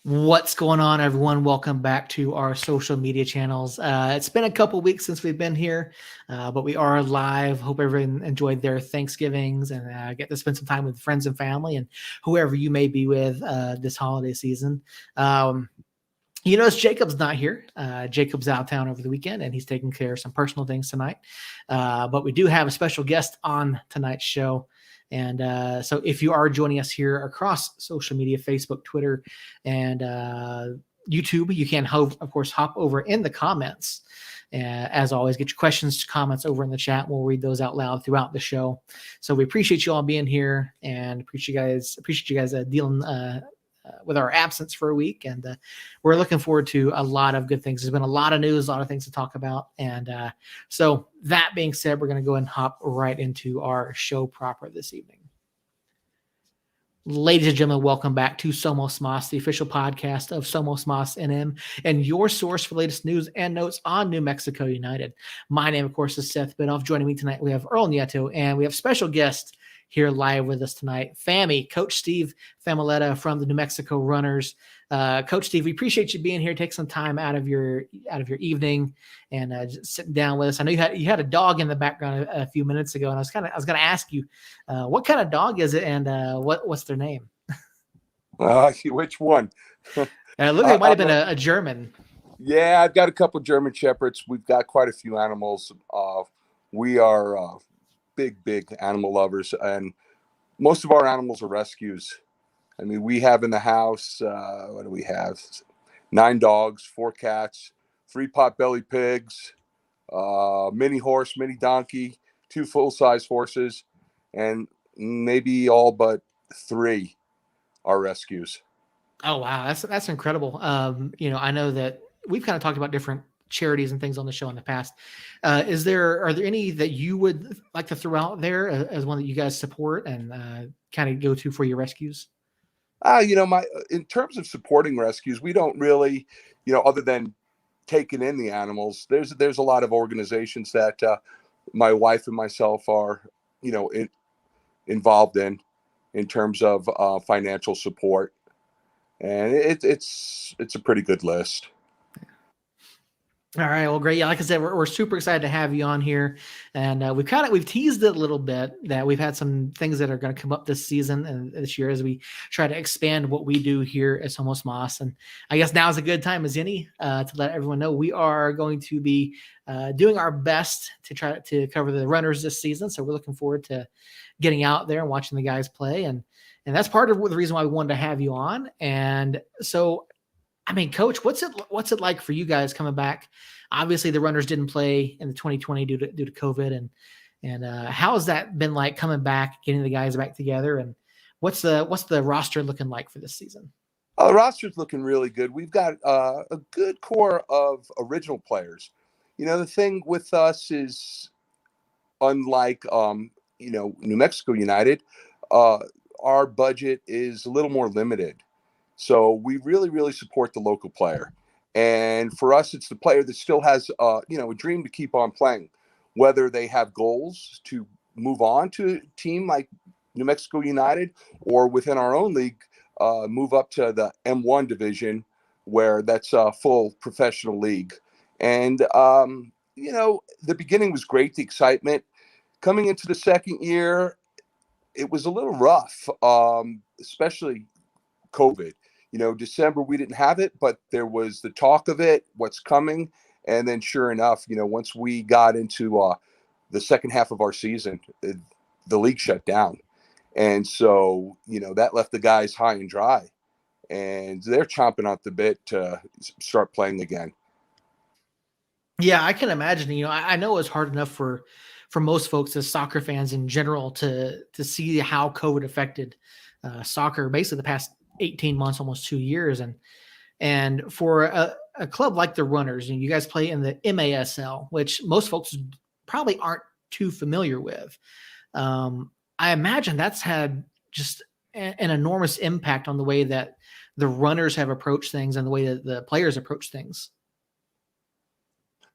What's going on, everyone? Welcome back to our social media channels. It's been a couple weeks since we've been here, but we are live. Hope everyone enjoyed their Thanksgivings and get to spend some time with friends and family and whoever you may be with this holiday season. You notice Jacob's not here. Jacob's out of town over the weekend, and he's taking care of some personal things tonight. But we do have a special guest on tonight's show. And so if you are joining us here across social media, Facebook, Twitter, and YouTube, you can, of course, hop over in the comments. As always, get your questions, comments over in the chat. We'll read those out loud throughout the show. So we appreciate you all being here and appreciate you guys dealing with our absence for a week. And we're looking forward to a lot of good things. There's been a lot of news, a lot of things to talk about. And so that being said, we're going to go and hop right into our show proper this evening. Ladies and gentlemen, welcome back to Somos Moss, the official podcast of Somos Moss NM, and your source for latest news and notes on New Mexico United. My name, of course, is Seth Bidoff. Joining me tonight, we have Earl Nieto, and we have special guests here live with us tonight, Fammy, Coach Steve Familetta from the New Mexico Runners. Coach Steve, we appreciate you being here. Take some time out of your evening and just sitting down with us. I know you had a dog in the background a few minutes ago, and I was going to ask you what kind of dog is it, and what's their name? Which one? Look, it might have been a German. Yeah, I've got a couple of German Shepherds. We've got quite a few animals. We are big animal lovers, and most of our animals are rescues. I mean, we have in the house, what do we have? 9 dogs, 4 cats, 3 potbelly pigs, mini horse, mini donkey, 2 full-size horses, and maybe all but 3 are rescues. Oh, wow. That's incredible. I know that we've kind of talked about different charities and things on the show in the past. Are there any that you would like to throw out there as one that you guys support and kind of go to for your rescues? In terms of supporting rescues, we don't really, other than taking in the animals, there's a lot of organizations that my wife and myself are, involved in terms of financial support. And it's a pretty good list. All right. Well, great. Yeah, like I said, we're super excited to have you on here, and we've teased it a little bit that we've had some things that are going to come up this season and this year as we try to expand what we do here at Somos Moss. And I guess now is a good time as any to let everyone know we are going to be doing our best to try to cover the runners this season. So we're looking forward to getting out there and watching the guys play, and that's part of the reason why we wanted to have you on. And so, I mean, Coach, what's it like for you guys coming back? Obviously, the runners didn't play in the 2020 due to COVID, and how has that been like coming back, getting the guys back together, and what's the roster looking like for this season? The roster's looking really good. We've got a good core of original players. The thing with us is, unlike New Mexico United, our budget is a little more limited. So we really support the local player. And for us, it's the player that still has, a dream to keep on playing, whether they have goals to move on to a team like New Mexico United or within our own league, move up to the M1 division, where that's a full professional league. And, the beginning was great, the excitement. Coming into the second year, it was a little rough, especially COVID. December, we didn't have it, but there was the talk of it, what's coming. And then sure enough, once we got into the second half of our season, the league shut down. And so, that left the guys high and dry, and they're chomping at the bit to start playing again. Yeah, I can imagine. I know it's hard enough for most folks as soccer fans in general to see how COVID affected soccer basically the past 18 months, almost 2 years. And for a club like the Runners, you guys play in the MASL, which most folks probably aren't too familiar with. I imagine that's had just an enormous impact on the way that the runners have approached things and the way that the players approach things.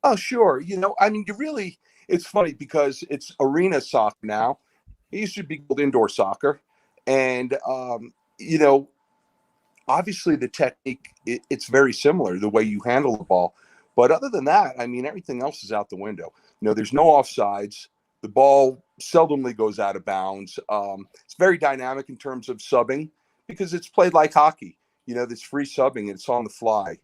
Oh, sure. It's funny because it's arena soccer now. It used to be called indoor soccer. And, obviously the technique, it's very similar, the way you handle the ball. But other than that, I mean, everything else is out the window. There's no offsides. The ball seldomly goes out of bounds. It's very dynamic in terms of subbing because it's played like hockey. There's free subbing and it's on the fly.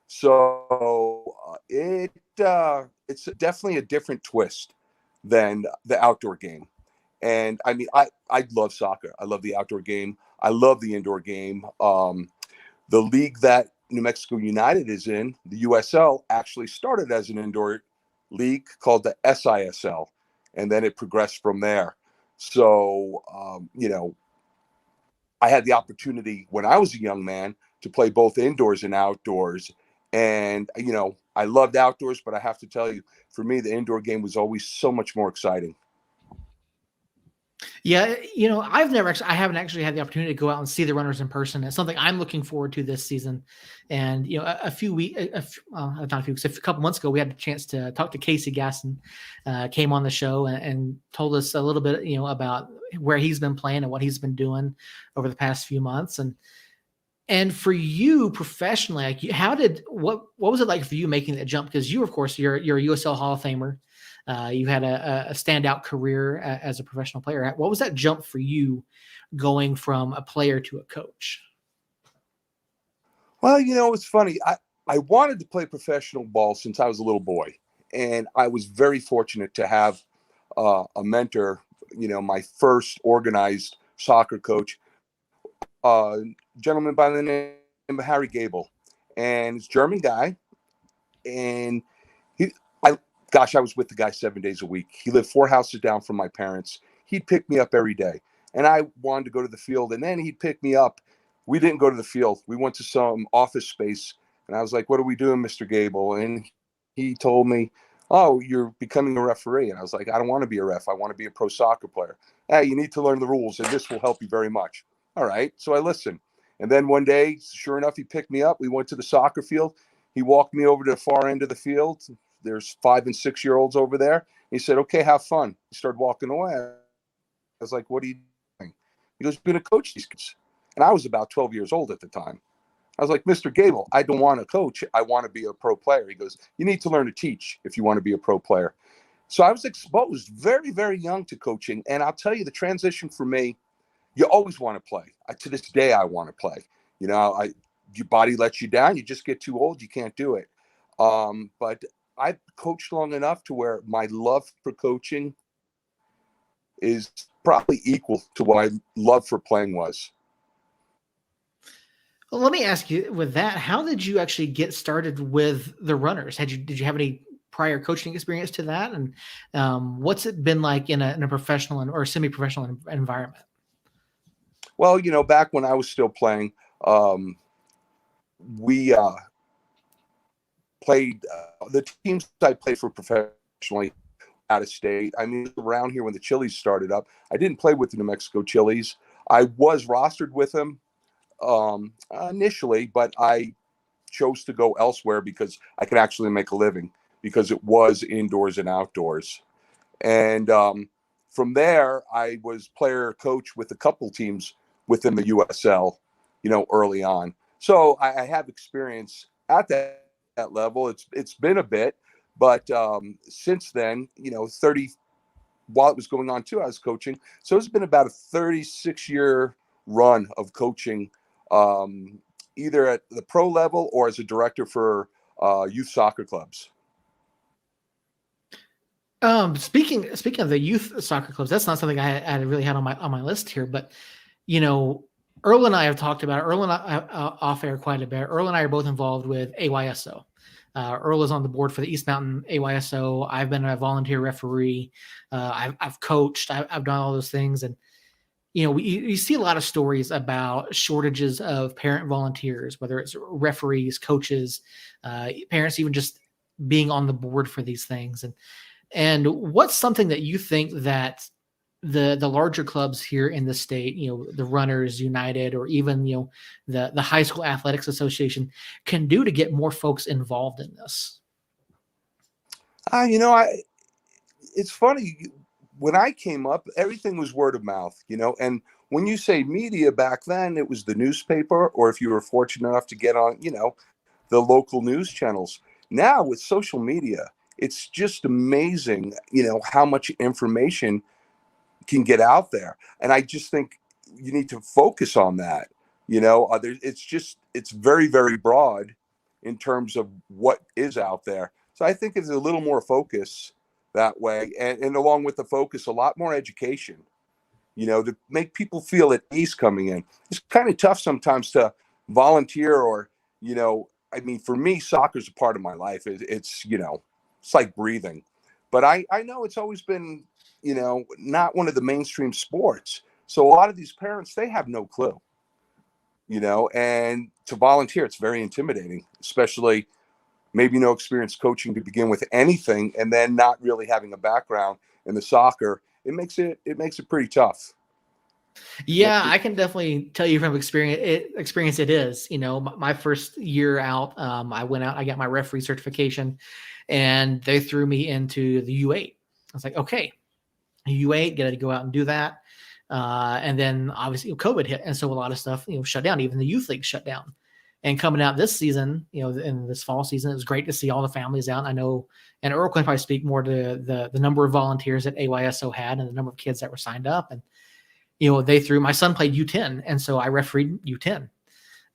So it's definitely a different twist than the outdoor game. And I mean, I love soccer. I love the outdoor game. I love the indoor game. The league that New Mexico United is in, the USL, actually started as an indoor league called the SISL, and then it progressed from there. So, I had the opportunity when I was a young man to play both indoors and outdoors. And, I loved outdoors, but I have to tell you, for me, the indoor game was always so much more exciting. Yeah, I haven't actually had the opportunity to go out and see the runners in person. It's something I'm looking forward to this season. And a few weeks, not a few weeks, a couple months ago, we had a chance to talk to Casey Gasson. Came on the show and told us a little bit, about where he's been playing and what he's been doing over the past few months. And for you professionally, like, what was it like for you making that jump? Because you, of course, you're a USL Hall of Famer. You had a standout career as a professional player. What was that jump for you going from a player to a coach? Well, it's funny. I wanted to play professional ball since I was a little boy. And I was very fortunate to have a mentor, my first organized soccer coach, a gentleman by the name of Harry Gable. And he's a German guy. And I was with the guy 7 days a week. He lived 4 houses down from my parents. He'd pick me up every day. And I wanted to go to the field, and then he'd pick me up. We didn't go to the field. We went to some office space, and I was like, "What are we doing, Mr. Gable?" And he told me, "Oh, you're becoming a referee." And I was like, "I don't want to be a ref. I want to be a pro soccer player." "Hey, you need to learn the rules, and this will help you very much." All right. So I listened. And then one day, sure enough, he picked me up. We went to the soccer field. He walked me over to the far end of the field. There's 5 and 6 year olds over there. He said, "Okay, have fun." He started walking away. I was like, "What are you doing?" He goes, "You're going to coach these kids." And I was about 12 years old at the time. I was like, "Mr. Gable, I don't want to coach. I want to be a pro player." He goes, "You need to learn to teach if you want to be a pro player." So I was exposed very, very young to coaching. And I'll tell you, the transition for me, you always want to play. To this day, I want to play. Your body lets you down. You just get too old. You can't do it. But I've coached long enough to where my love for coaching is probably equal to what my love for playing was. Well, let me ask you with that, how did you actually get started with the runners? Did you have any prior coaching experience to that? And what's it been like in a professional or semi-professional environment? Well, back when I was still playing, we played the teams I played for professionally out of state. I mean, around here when the Chili's started up, I didn't play with the New Mexico Chili's. I was rostered with them initially, but I chose to go elsewhere because I could actually make a living because it was indoors and outdoors. And from there, I was player coach with a couple teams within the USL, early on. So I have experience at that level. It's been a bit, but since then, 30 while it was going on too, I was coaching. So it's been about a 36-year run of coaching, either at the pro level or as a director for youth soccer clubs. Speaking of the youth soccer clubs, that's not something I really had on my list here. But Earl and I have talked about it. Earl and I off air quite a bit. Earl and I are both involved with AYSO. Earl is on the board for the East Mountain AYSO. I've been a volunteer referee. I've coached. I've done all those things, and you see a lot of stories about shortages of parent volunteers, whether it's referees, coaches, parents, even just being on the board for these things. And what's something that you think that the larger clubs here in the state, the Runners United, or even the High School Athletics Association, can do to get more folks involved in this? It's funny. When I came up, everything was word of mouth, and when you say media back then, it was the newspaper, or if you were fortunate enough to get on, the local news channels. Now with social media, it's just amazing, how much information can get out there. And I just think you need to focus on that. It's very, very broad in terms of what is out there. So I think it's a little more focus that way. And along with the focus, a lot more education, to make people feel at ease coming in. It's kind of tough sometimes to volunteer or, I mean, for me, soccer is a part of my life. It's like breathing. But I know it's always been, not one of the mainstream sports. So a lot of these parents, they have no clue, and to volunteer, it's very intimidating, especially maybe no experience coaching to begin with anything, and then not really having a background in the soccer. It makes it pretty tough. Yeah, I can definitely tell you from experience it is. My first year out, I went out, I got my referee certification, and they threw me into the U8. I was like, okay, U8, get to go out and do that. And then obviously COVID hit, and so a lot of stuff shut down. Even the youth league shut down. And coming out this season, in this fall season, it was great to see all the families out. I know, and Earl can probably speak more to the number of volunteers that AYSO had and the number of kids that were signed up. And they threw. My son played U10, and so I refereed U10,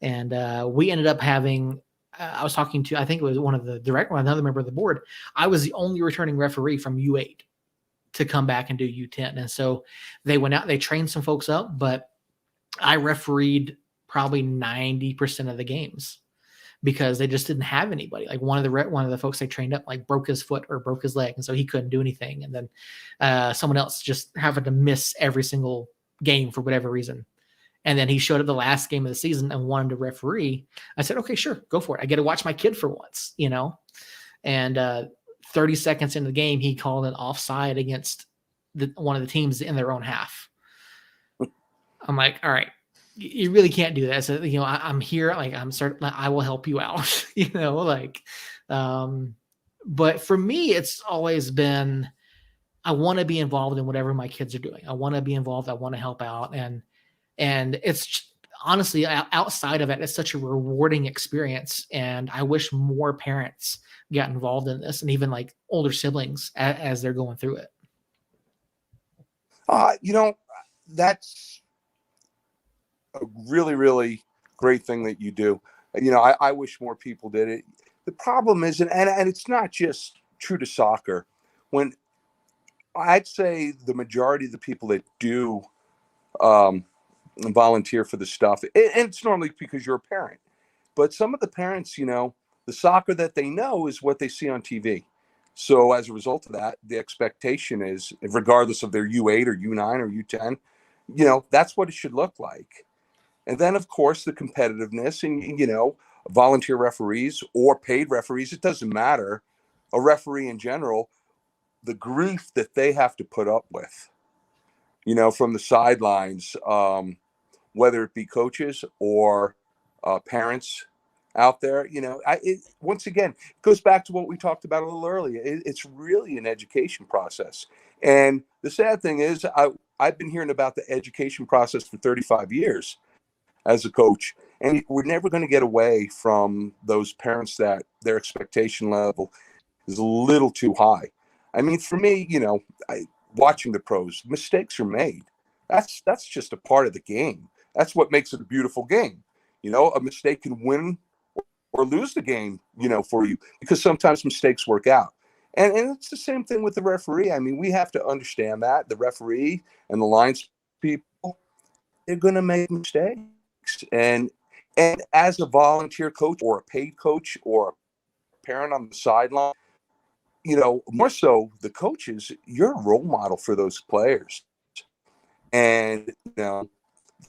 and we ended up having. I was talking to, I think it was another member of the board. I was the only returning referee from U8 to come back and do U10, and so they went out. They trained some folks up, but I refereed probably 90% of the games because they just didn't have anybody. Like one of the folks they trained up like broke his foot or broke his leg, and so he couldn't do anything. And then someone else just happened to miss every single game for whatever reason. And then he showed up the last game of the season and wanted to referee. I said, okay, sure, go for it. I get to watch my kid for once, And 30 seconds into the game, he called an offside against one of the teams in their own half. I'm like, all right, you really can't do that. So, I'm here. Like, I will help you out, but for me, it's always been, I want to be involved in whatever my kids are doing. I want to be involved. I want to help out. And it's honestly outside of it, it's such a rewarding experience. And I wish more parents got involved in this, and even like older siblings as they're going through it. That's a really, really great thing that you do. I wish more people did it. The problem is, and it's not just true to soccer. When I'd say the majority of the people that do volunteer for the stuff, and it's normally because you're a parent, but some of the parents, the soccer that they know is what they see on TV. So as a result of that, the expectation is, regardless of their U8 or U9 or U10, that's what it should look like. And then, of course, the competitiveness and, volunteer referees or paid referees, it doesn't matter. A referee in general, the grief that they have to put up with, from the sidelines, whether it be coaches or parents out there, once again, it goes back to what we talked about a little earlier. It's really an education process. And the sad thing is, I've been hearing about the education process for 35 years as a coach, and we're never going to get away from those parents that their expectation level is a little too high. I mean, for me, watching the pros, mistakes are made. That's just a part of the game. That's what makes it a beautiful game. A mistake can win or lose the game, for you, because sometimes mistakes work out. And it's the same thing with the referee. I mean, we have to understand that the referee and the lines people, they're going to make mistakes. And as a volunteer coach or a paid coach or a parent on the sideline, more so the coaches, you're a role model for those players. And, the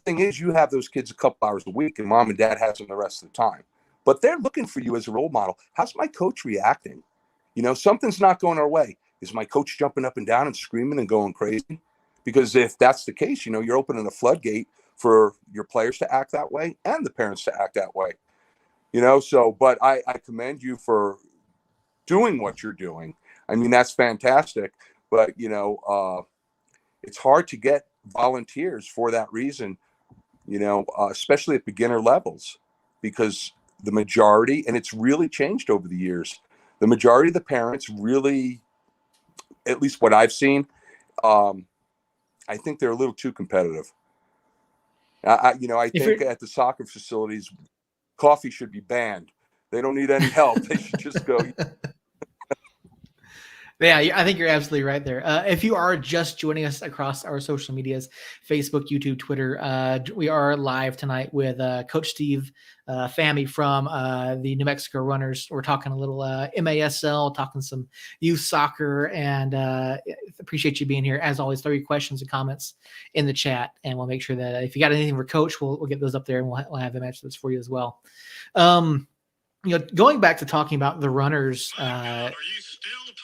thing is, you have those kids a couple hours a week and mom and dad has them the rest of the time. But they're looking for you as a role model. How's my coach reacting? Something's not going our way. Is my coach jumping up and down and screaming and going crazy? Because if that's the case, you're opening a floodgate for your players to act that way and the parents to act that way. But I commend you for doing what you're doing. I mean, that's fantastic. But, it's hard to get volunteers for that reason, especially at beginner levels, because the majority, and it's really changed over the years, the majority of the parents really, at least what I've seen, I think they're a little too competitive. I think at the soccer facilities, coffee should be banned. They don't need any help. They should just go. Yeah, I think you're absolutely right there. If you are just joining us across our social medias, Facebook, YouTube, Twitter, we are live tonight with Coach Steve Fahmy from the New Mexico Runners. We're talking a little MASL, talking some youth soccer, and appreciate you being here. As always, throw your questions and comments in the chat, and we'll make sure that if you got anything for Coach, we'll get those up there, and we'll have them answer this for you as well. Going back to talking about the Runners. Are you still talking?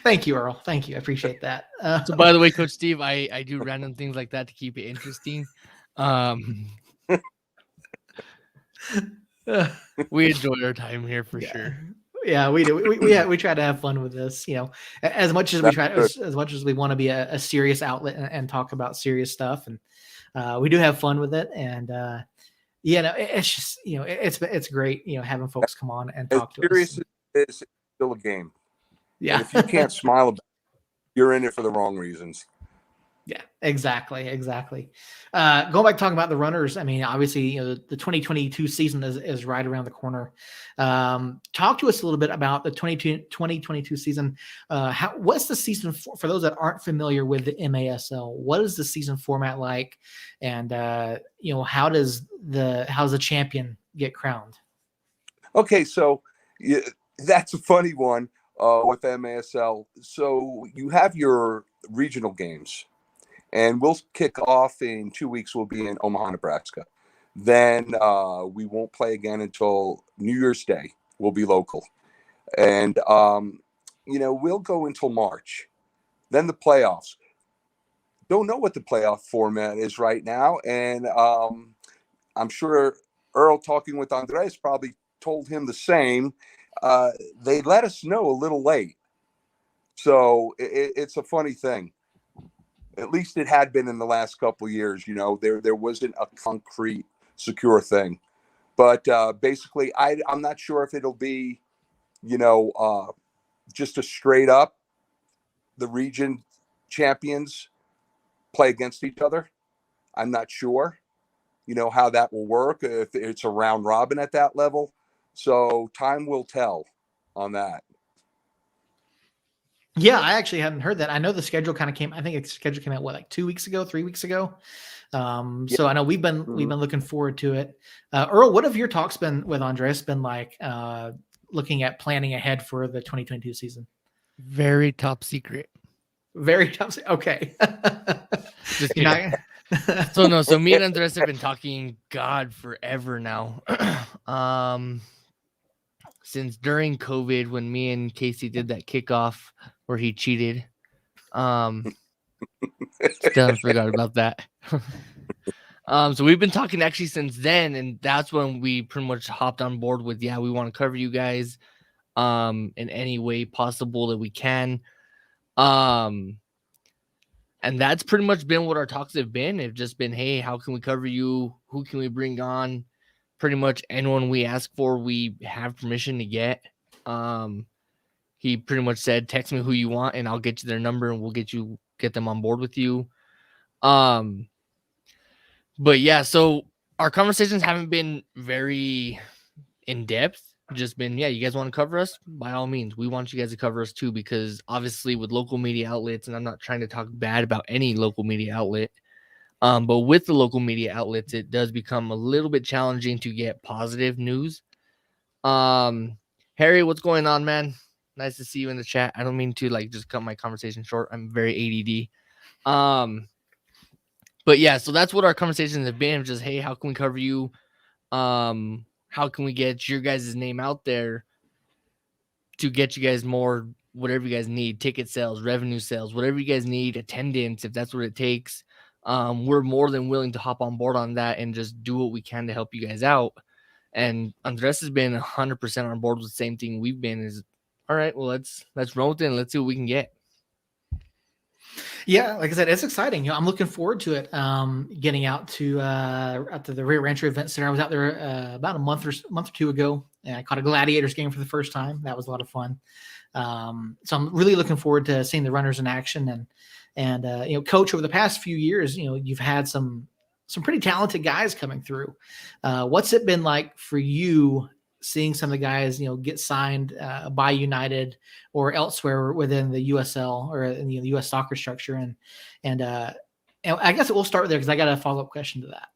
Thank you, Earl. Thank you. I appreciate that. So, by the way, Coach Steve, I do random things like that to keep it interesting. We enjoy our time here for sure. Yeah, we do. We try to have fun with this. As much as as much as we want to be a serious outlet and talk about serious stuff, and we do have fun with it. And it's just it's great. Having folks come on and talk to us. Serious is still a game. Yeah. And if you can't smile about it, you're in it for the wrong reasons. Yeah, exactly. Going back talking about the Runners, I mean, obviously, the 2022 season is right around the corner. Talk to us a little bit about the 2022 season. What's the season for those that aren't familiar with the MASL? What is the season format like? And how's the champion get crowned? Okay, so that's a funny one with MASL. So you have your regional games. And we'll kick off in 2 weeks. We'll be in Omaha, Nebraska. Then we won't play again until New Year's Day. We'll be local. And, we'll go until March. Then the playoffs. Don't know what the playoff format is right now. And I'm sure Earl, talking with Andres, probably told him the same. They let us know a little late. So it's a funny thing. At least it had been in the last couple of years. There wasn't a concrete, secure thing. But basically, I'm not sure if it'll be, just a straight up, the region champions play against each other. I'm not sure, how that will work, if it's a round robin at that level. So time will tell on that. Yeah, I actually hadn't heard that. I know the schedule kind of came. I think the schedule came out 3 weeks ago. So I know we've been looking forward to it. Earl, what have your talks been with Andres been like? Looking at planning ahead for the 2022 season. Very top secret. Very top. Okay. Just kidding. So me and Andres have been talking forever now. Since during COVID, when me and Casey did that kickoff where he cheated. Still forgot about that. So we've been talking actually since then, and that's when we pretty much hopped on board with, we want to cover you guys in any way possible that we can. And that's pretty much been what our talks have been. It's just been, hey, how can we cover you? Who can we bring on? Pretty much anyone we ask for, we have permission to get. He pretty much said, text me who you want and I'll get you their number and we'll get them on board with you. But yeah, so our conversations haven't been very in depth. Just been, you guys want to cover us? By all means, we want you guys to cover us too, because obviously with local media outlets, and I'm not trying to talk bad about any local media outlet, but with the local media outlets, it does become a little bit challenging to get positive news. Harry, what's going on, man? Nice to see you in the chat. I don't mean to just cut my conversation short. I'm very ADD. But yeah, so that's what our conversations have been. Just, hey, how can we cover you? How can we get your guys' name out there to get you guys more, whatever you guys need, ticket sales, revenue sales, whatever you guys need, attendance, if that's what it takes. We're more than willing to hop on board on that and just do what we can to help you guys out. And Andres has been 100% on board with the same thing we've been. Is all right. Well, let's roll with it and let's see what we can get. Yeah, like I said, it's exciting. I'm looking forward to it. Getting out to the Rio Rancho Event Center. I was out there about a month or two ago, and I caught a Gladiators game for the first time. That was a lot of fun. So I'm really looking forward to seeing the runners in action. And Coach, over the past few years, you've had some pretty talented guys coming through. What's it been like for you seeing some of the guys, get signed by United or elsewhere within the USL or in the U.S. soccer structure? And I guess we'll start there because I got a follow-up question to that.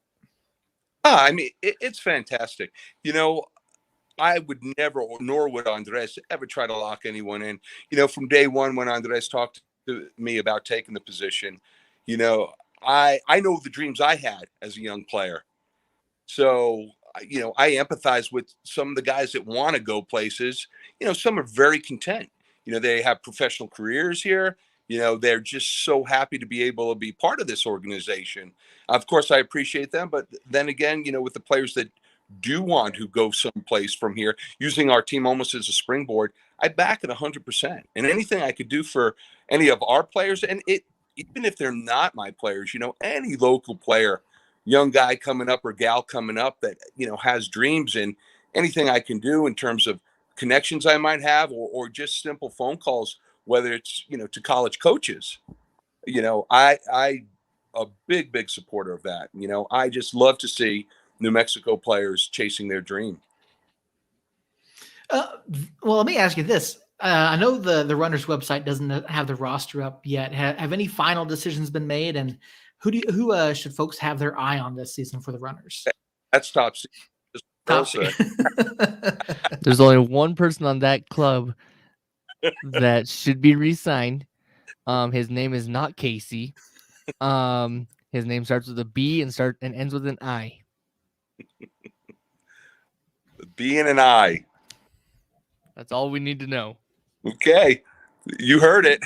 I mean, it's fantastic. I would never, nor would Andres, ever try to lock anyone in. From day one when Andres talked to me about taking the position, I know the dreams I had as a young player. So, I empathize with some of the guys that want to go places. Some are very content. They have professional careers here. They're just so happy to be able to be part of this organization. Of course, I appreciate them. But then again, with the players that do want to go someplace from here, using our team almost as a springboard, I back it 100%. And anything I could do for any of our players, and even if they're not my players, any local player, young guy coming up or gal coming up that, has dreams, and anything I can do in terms of connections I might have, or just simple phone calls, whether it's, to college coaches, I a big supporter of that. I just love to see New Mexico players chasing their dream. Well, let me ask you this. I know the Runners website doesn't have the roster up yet. Have any final decisions been made? And who should folks have their eye on this season for the Runners? That's top secret. Top There's only one person on that club that should be re-signed. His name is not Casey. His name starts with a B and ends with an I. B and an I. That's all we need to know. Okay, you heard it.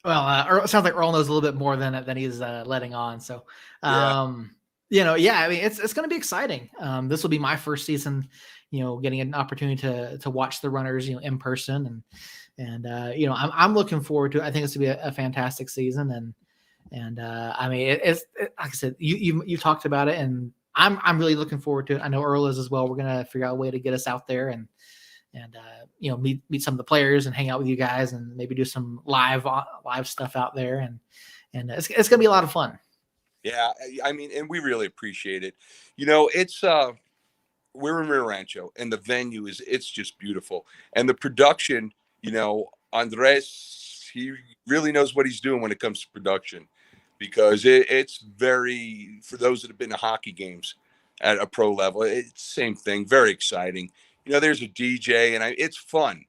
Well, it sounds like Earl knows a little bit more than he's letting on. So, I mean, it's going to be exciting. This will be my first season, getting an opportunity to watch the Runners, in person, and I'm looking forward to it. I think it's going to be a fantastic season, and I mean, it's like I said, you talked about it, and I'm really looking forward to it. I know Earl is as well. We're going to figure out a way to get us out there and meet some of the players and hang out with you guys and maybe do some live stuff out there. And it's going to be a lot of fun. Yeah. I mean, and we really appreciate it. It's, we're in Rio Rancho, and the venue it's just beautiful. And the production, Andres, he really knows what he's doing when it comes to production, because it's very, for those that have been to hockey games at a pro level, it's same thing, very exciting. There's a DJ, and it's fun.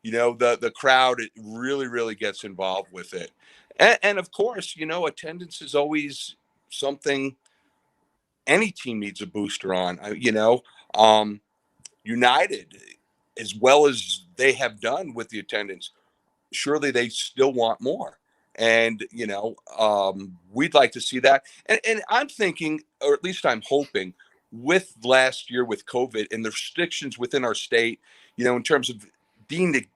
The crowd, it really gets involved with it. And of course, attendance is always something any team needs a booster on. United, as well as they have done with the attendance, surely they still want more. And, we'd like to see that. And I'm thinking, or at least I'm hoping, with last year with COVID and the restrictions within our state, in terms of being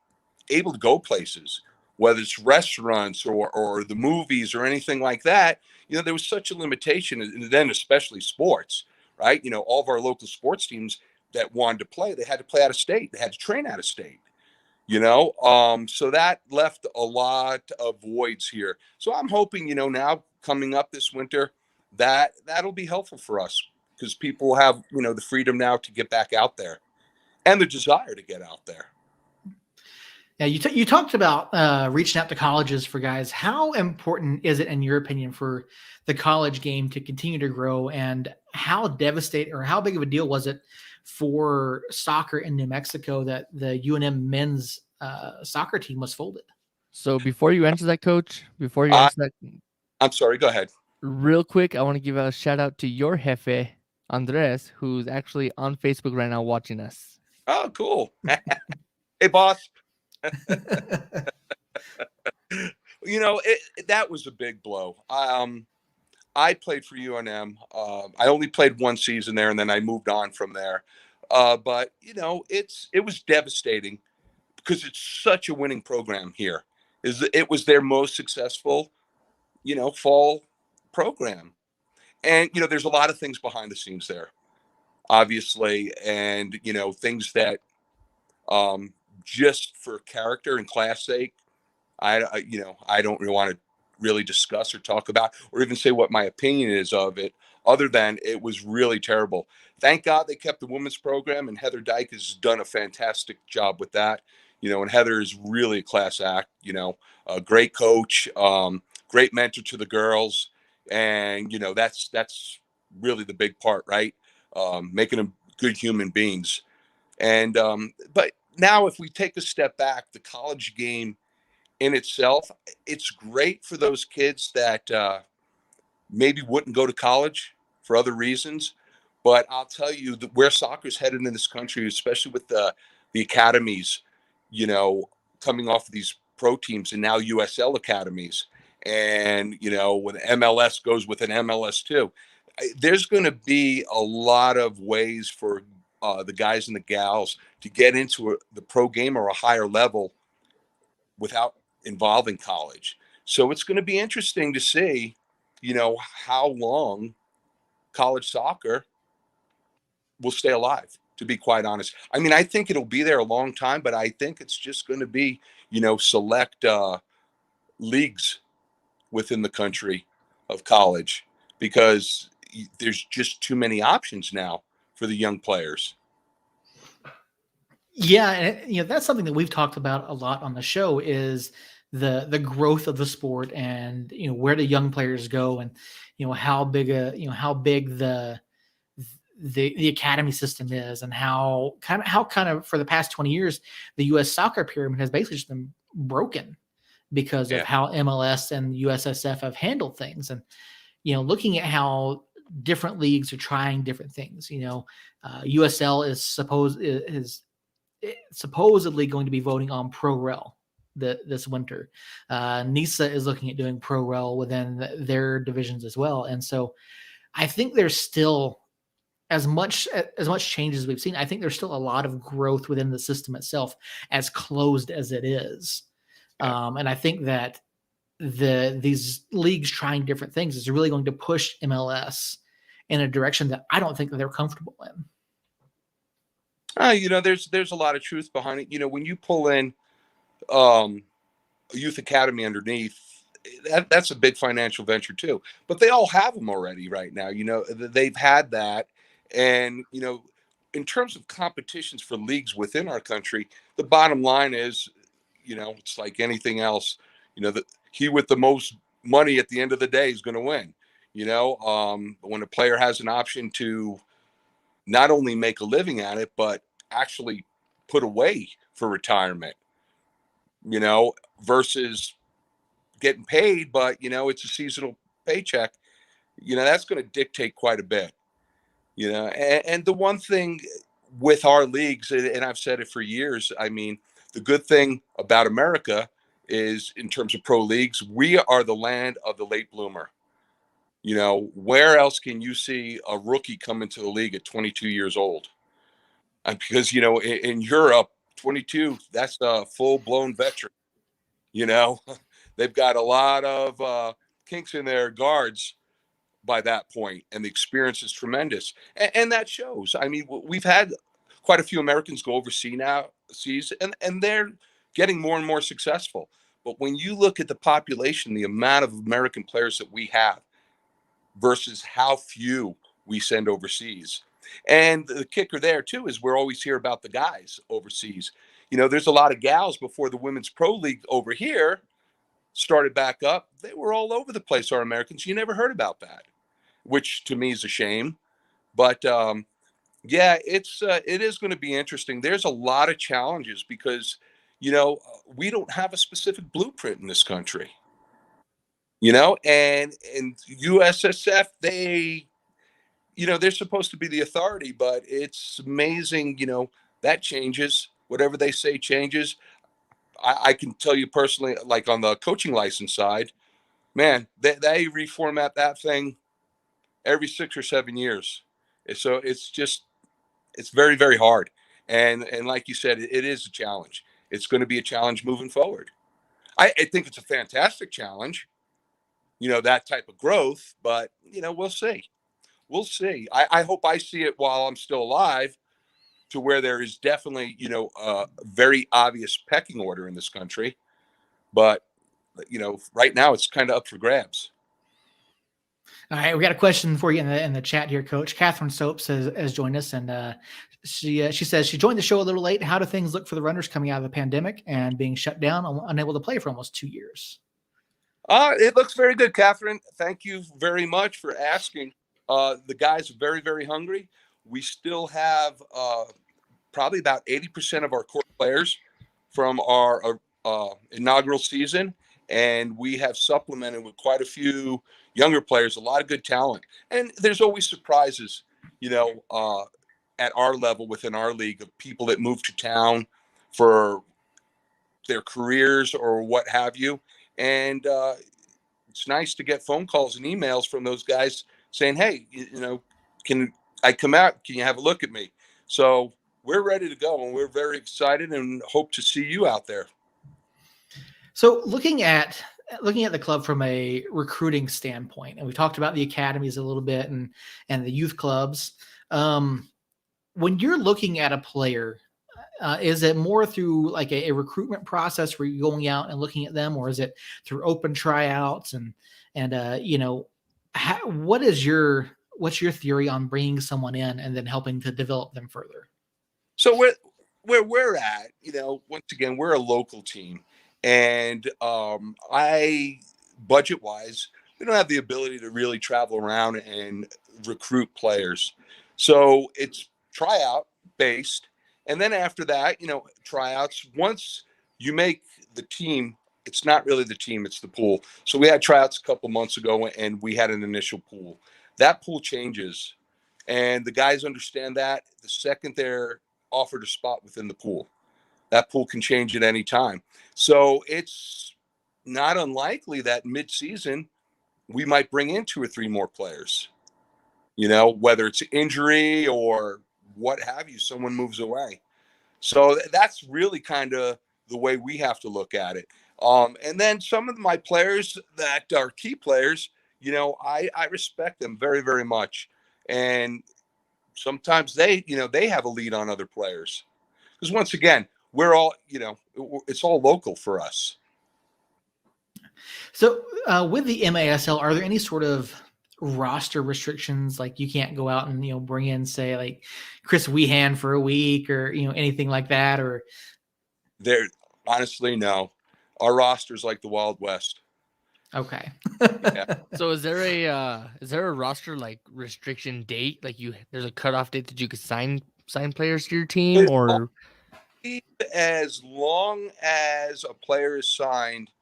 able to go places, whether it's restaurants or the movies or anything like that, there was such a limitation, and then especially sports, right? All of our local sports teams that wanted to play, they had to play out of state. They had to train out of state, so that left a lot of voids here. So I'm hoping, now coming up this winter, that'll be helpful for us, because people have, the freedom now to get back out there and the desire to get out there. Yeah, you talked about reaching out to colleges for guys. How important is it, in your opinion, for the college game to continue to grow, and how devastating or how big of a deal was it for soccer in New Mexico that the UNM men's soccer team was folded? So before you answer that, Coach, I'm sorry, go ahead. Real quick, I want to give a shout out to your jefe, Andres, who's actually on Facebook right now watching us. Oh, cool. Hey, boss. That was a big blow. I played for UNM. I only played one season there, and then I moved on from there. But it was devastating, because it's such a winning program here. It was their most successful, fall program. And, there's a lot of things behind the scenes there, obviously. And, things that just for character and class sake, I don't really want to really discuss or talk about or even say what my opinion is of it, other than it was really terrible. Thank God they kept the women's program, and Heather Dyke has done a fantastic job with that. And Heather is really a class act. A great coach, great mentor to the girls, and that's really the big part, right? Making them good human beings. And but now, if we take a step back, the college game in itself, it's great for those kids that maybe wouldn't go to college for other reasons. But I'll tell you that where soccer's headed in this country, especially with the academies, you know, coming off of these pro teams and now USL academies, and when MLS goes with an MLS too, there's going to be a lot of ways for the guys and the gals to get into the pro game or a higher level without involving college. So it's going to be interesting to see, how long college soccer will stay alive, to be quite honest. I mean, I think it'll be there a long time, but I think it's just going to be, select leagues within the country of college, because there's just too many options now for the young players. Yeah, and that's something that we've talked about a lot on the show is the growth of the sport, and where the young players go, and how big the academy system is, and how kind of for the past 20 years the US soccer pyramid has basically just been broken because of how MLS and USSF have handled things. And looking at how different leagues are trying different things. USL is supposedly going to be voting on Pro Rel this winter. NISA is looking at doing Pro Rel within their divisions as well. And so I think there's still as much change as we've seen. I think there's still a lot of growth within the system itself, as closed as it is. And I think that these leagues trying different things is really going to push MLS in a direction that I don't think that they're comfortable in. There's a lot of truth behind it. When you pull in a youth academy underneath, that's a big financial venture too. But they all have them already right now. They've had that. And, in terms of competitions for leagues within our country, the bottom line is, it's like anything else, he with the most money at the end of the day is going to win. When a player has an option to not only make a living at it, but actually put away for retirement, versus getting paid, but, it's a seasonal paycheck, that's going to dictate quite a bit, and the one thing with our leagues, and I've said it for years, I mean, the good thing about America is, in terms of pro leagues, we are the land of the late bloomer. Where else can you see a rookie come into the league at 22 years old? Because, in Europe, 22, that's a full-blown veteran. They've got a lot of kinks in their guards by that point, and the experience is tremendous. And that shows. I mean, we've had quite a few Americans go overseas, and they're getting more and more successful. But when you look at the population, the amount of American players that we have versus how few we send overseas. And the kicker there too is we're always hear about the guys overseas. There's a lot of gals before the women's pro league over here started back up. They were all over the place, our Americans. You never heard about that, which to me is a shame. But yeah, it is going to be interesting. There's a lot of challenges because, we don't have a specific blueprint in this country. And USSF, they're supposed to be the authority, but it's amazing, that changes. Whatever they say changes. I can tell you personally, like on the coaching license side, man, they reformat that thing every 6 or 7 years. So it's very, very hard. And like you said, it is a challenge. it's going to be a challenge moving forward. I think it's a fantastic challenge, that type of growth, but, we'll see. We'll see. I hope I see it while I'm still alive, to where there is definitely, a very obvious pecking order in this country. But, right now it's kind of up for grabs. All right, we got a question for you in the chat here, Coach. Catherine Soaps has joined us, and she says she joined the show a little late. How do things look for the runners coming out of the pandemic and being shut down, unable to play for almost 2 years? It looks very good, Catherine. Thank you very much for asking. The guys are very, very hungry. We still have probably about 80% of our core players from our inaugural season, and we have supplemented with quite a few younger players, a lot of good talent. And there's always surprises, at our level within our league, of people that move to town for their careers or what have you. And it's nice to get phone calls and emails from those guys saying, hey, can I come out? Can you have a look at me? So we're ready to go, and we're very excited and hope to see you out there. So looking at the club from a recruiting standpoint, and we talked about the academies a little bit and the youth clubs. When you're looking at a player, is it more through like a recruitment process where you're going out and looking at them, or is it through open tryouts and what's your theory on bringing someone in and then helping to develop them further? So where we're at, once again, we're a local team, and budget wise, we don't have the ability to really travel around and recruit players. So it's tryout based. And then after that, tryouts, once you make the team, it's not really the team, it's the pool. So we had tryouts a couple months ago, and we had an initial pool. That pool changes, and the guys understand that the second they're offered a spot within the pool, that pool can change at any time. So it's not unlikely that mid-season we might bring in 2 or 3 more players, whether it's injury or what have you, someone moves away. So that's really kind of the way we have to look at it. And then some of my players that are key players, I respect them very, very much. And sometimes they have a lead on other players, because once again, we're all, it's all local for us. So with the MASL, are there any sort of roster restrictions, like you can't go out and bring in, say, like Chris Wehan for a week or anything like that? Or there, honestly, no. Our roster's like the Wild West. Okay. Yeah. So is there a roster like restriction date? Like there's a cutoff date that you could sign players to your team, or as long as a player is signed,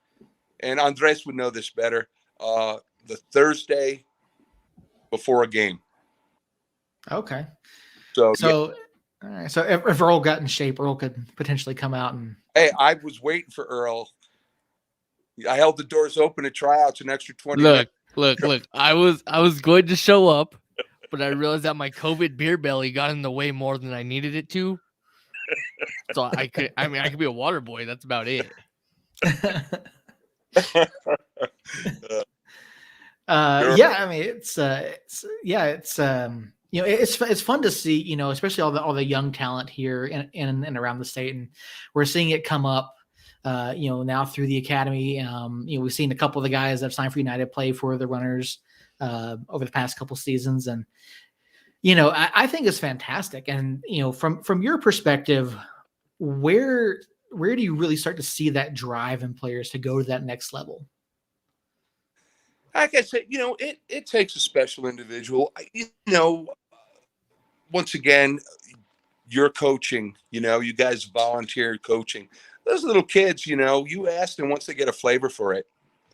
and Andres would know this better, the Thursday before a game. Okay. So yeah. All right. So if Earl got in shape, Earl could potentially come out and. Hey, I was waiting for Earl. I held the doors open at tryouts an extra 20 minutes. Look. I was going to show up, but I realized that my COVID beer belly got in the way more than I needed it to. So I could be a water boy. That's about it. It's fun to see, especially all the young talent here in and around the state, and we're seeing it come up, now through the academy. We've seen a couple of the guys that have signed for United play for the runners over the past couple seasons, and I think it's fantastic. And from your perspective, where do you really start to see that drive in players to go to that next level? Like I said, it takes a special individual. Once again, you're coaching, you guys volunteered coaching. Those little kids, you ask them once they get a flavor for it,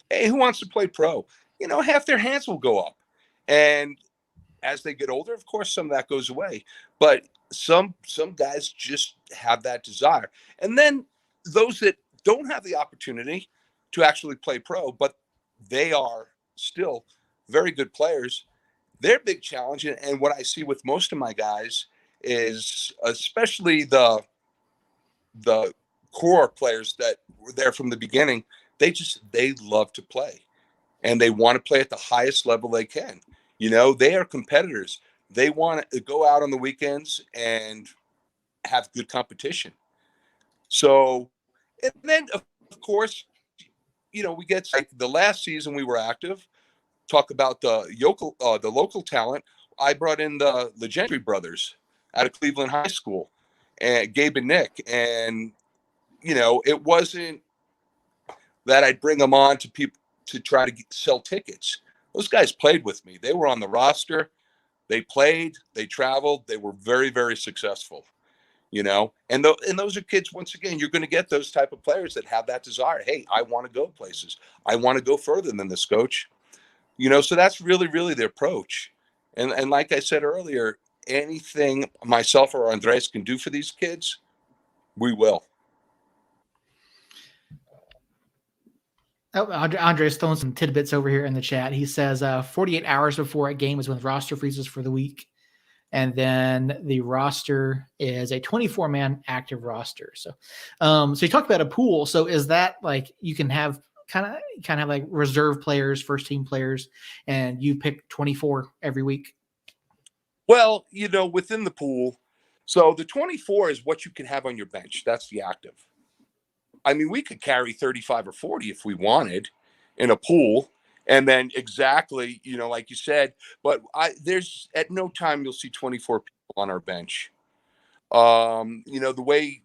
hey, who wants to play pro? Half their hands will go up. And as they get older, of course, some of that goes away. But some guys just have that desire. And then those that don't have the opportunity to actually play pro, but they are still very good players, their big challenge, and what I see with most of my guys is, especially the core players that were there from the beginning, they love to play, and they want to play at the highest level they can. They are competitors. They want to go out on the weekends and have good competition. So, and then of course, we get like the last season we were active. Talk about the local talent. I brought in the Gentry brothers out of Cleveland High School, and Gabe and Nick. And it wasn't that I'd bring them on to people to try to sell tickets. Those guys played with me. They were on the roster. They played. They traveled. They were very, very successful. And those are kids. Once again, you're going to get those type of players that have that desire. Hey, I want to go places. I want to go further than this, coach. So that's really, really the approach. And like I said earlier, anything myself or Andres can do for these kids, we will. Oh, Andre's throwing some tidbits over here in the chat. He says 48 hours before a game is when the roster freezes for the week. And then the roster is a 24-man active roster. So you talked about a pool. So is that like you can have kind of like reserve players, first team players, and you pick 24 every week? Well, within the pool. So the 24 is what you can have on your bench. That's the active. I mean, we could carry 35 or 40 if we wanted in a pool. And then exactly, like you said, but there's at no time you'll see 24 people on our bench. The way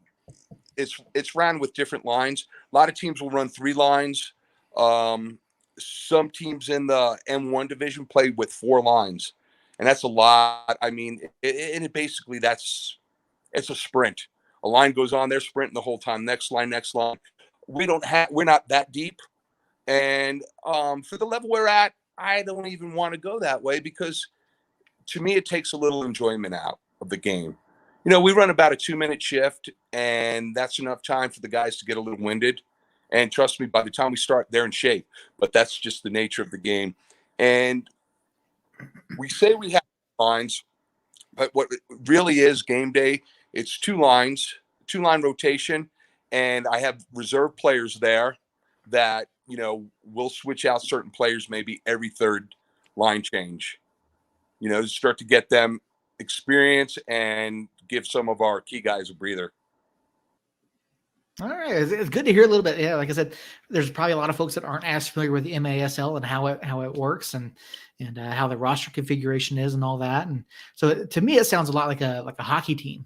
it's ran with different lines. A lot of teams will run 3 lines. Some teams in the M1 division play with 4 lines, and that's a lot. I mean, basically it's a sprint. A line goes on, they're sprinting the whole time. Next line. We're not that deep. And for the level we're at, I don't even want to go that way because to me, it takes a little enjoyment out of the game. We run about a 2-minute shift, and that's enough time for the guys to get a little winded. And trust me, by the time we start, they're in shape. But that's just the nature of the game. And we say we have lines, but what it really is game day, it's 2 lines, 2-line rotation. And I have reserve players there that, we'll switch out certain players maybe every 3rd line change, to start to get them experience and give some of our key guys a breather. All right. It's good to hear a little bit. Yeah, like I said, there's probably a lot of folks that aren't as familiar with the MASL and how it works and how the roster configuration is and all that. And so to me, it sounds a lot like a hockey team.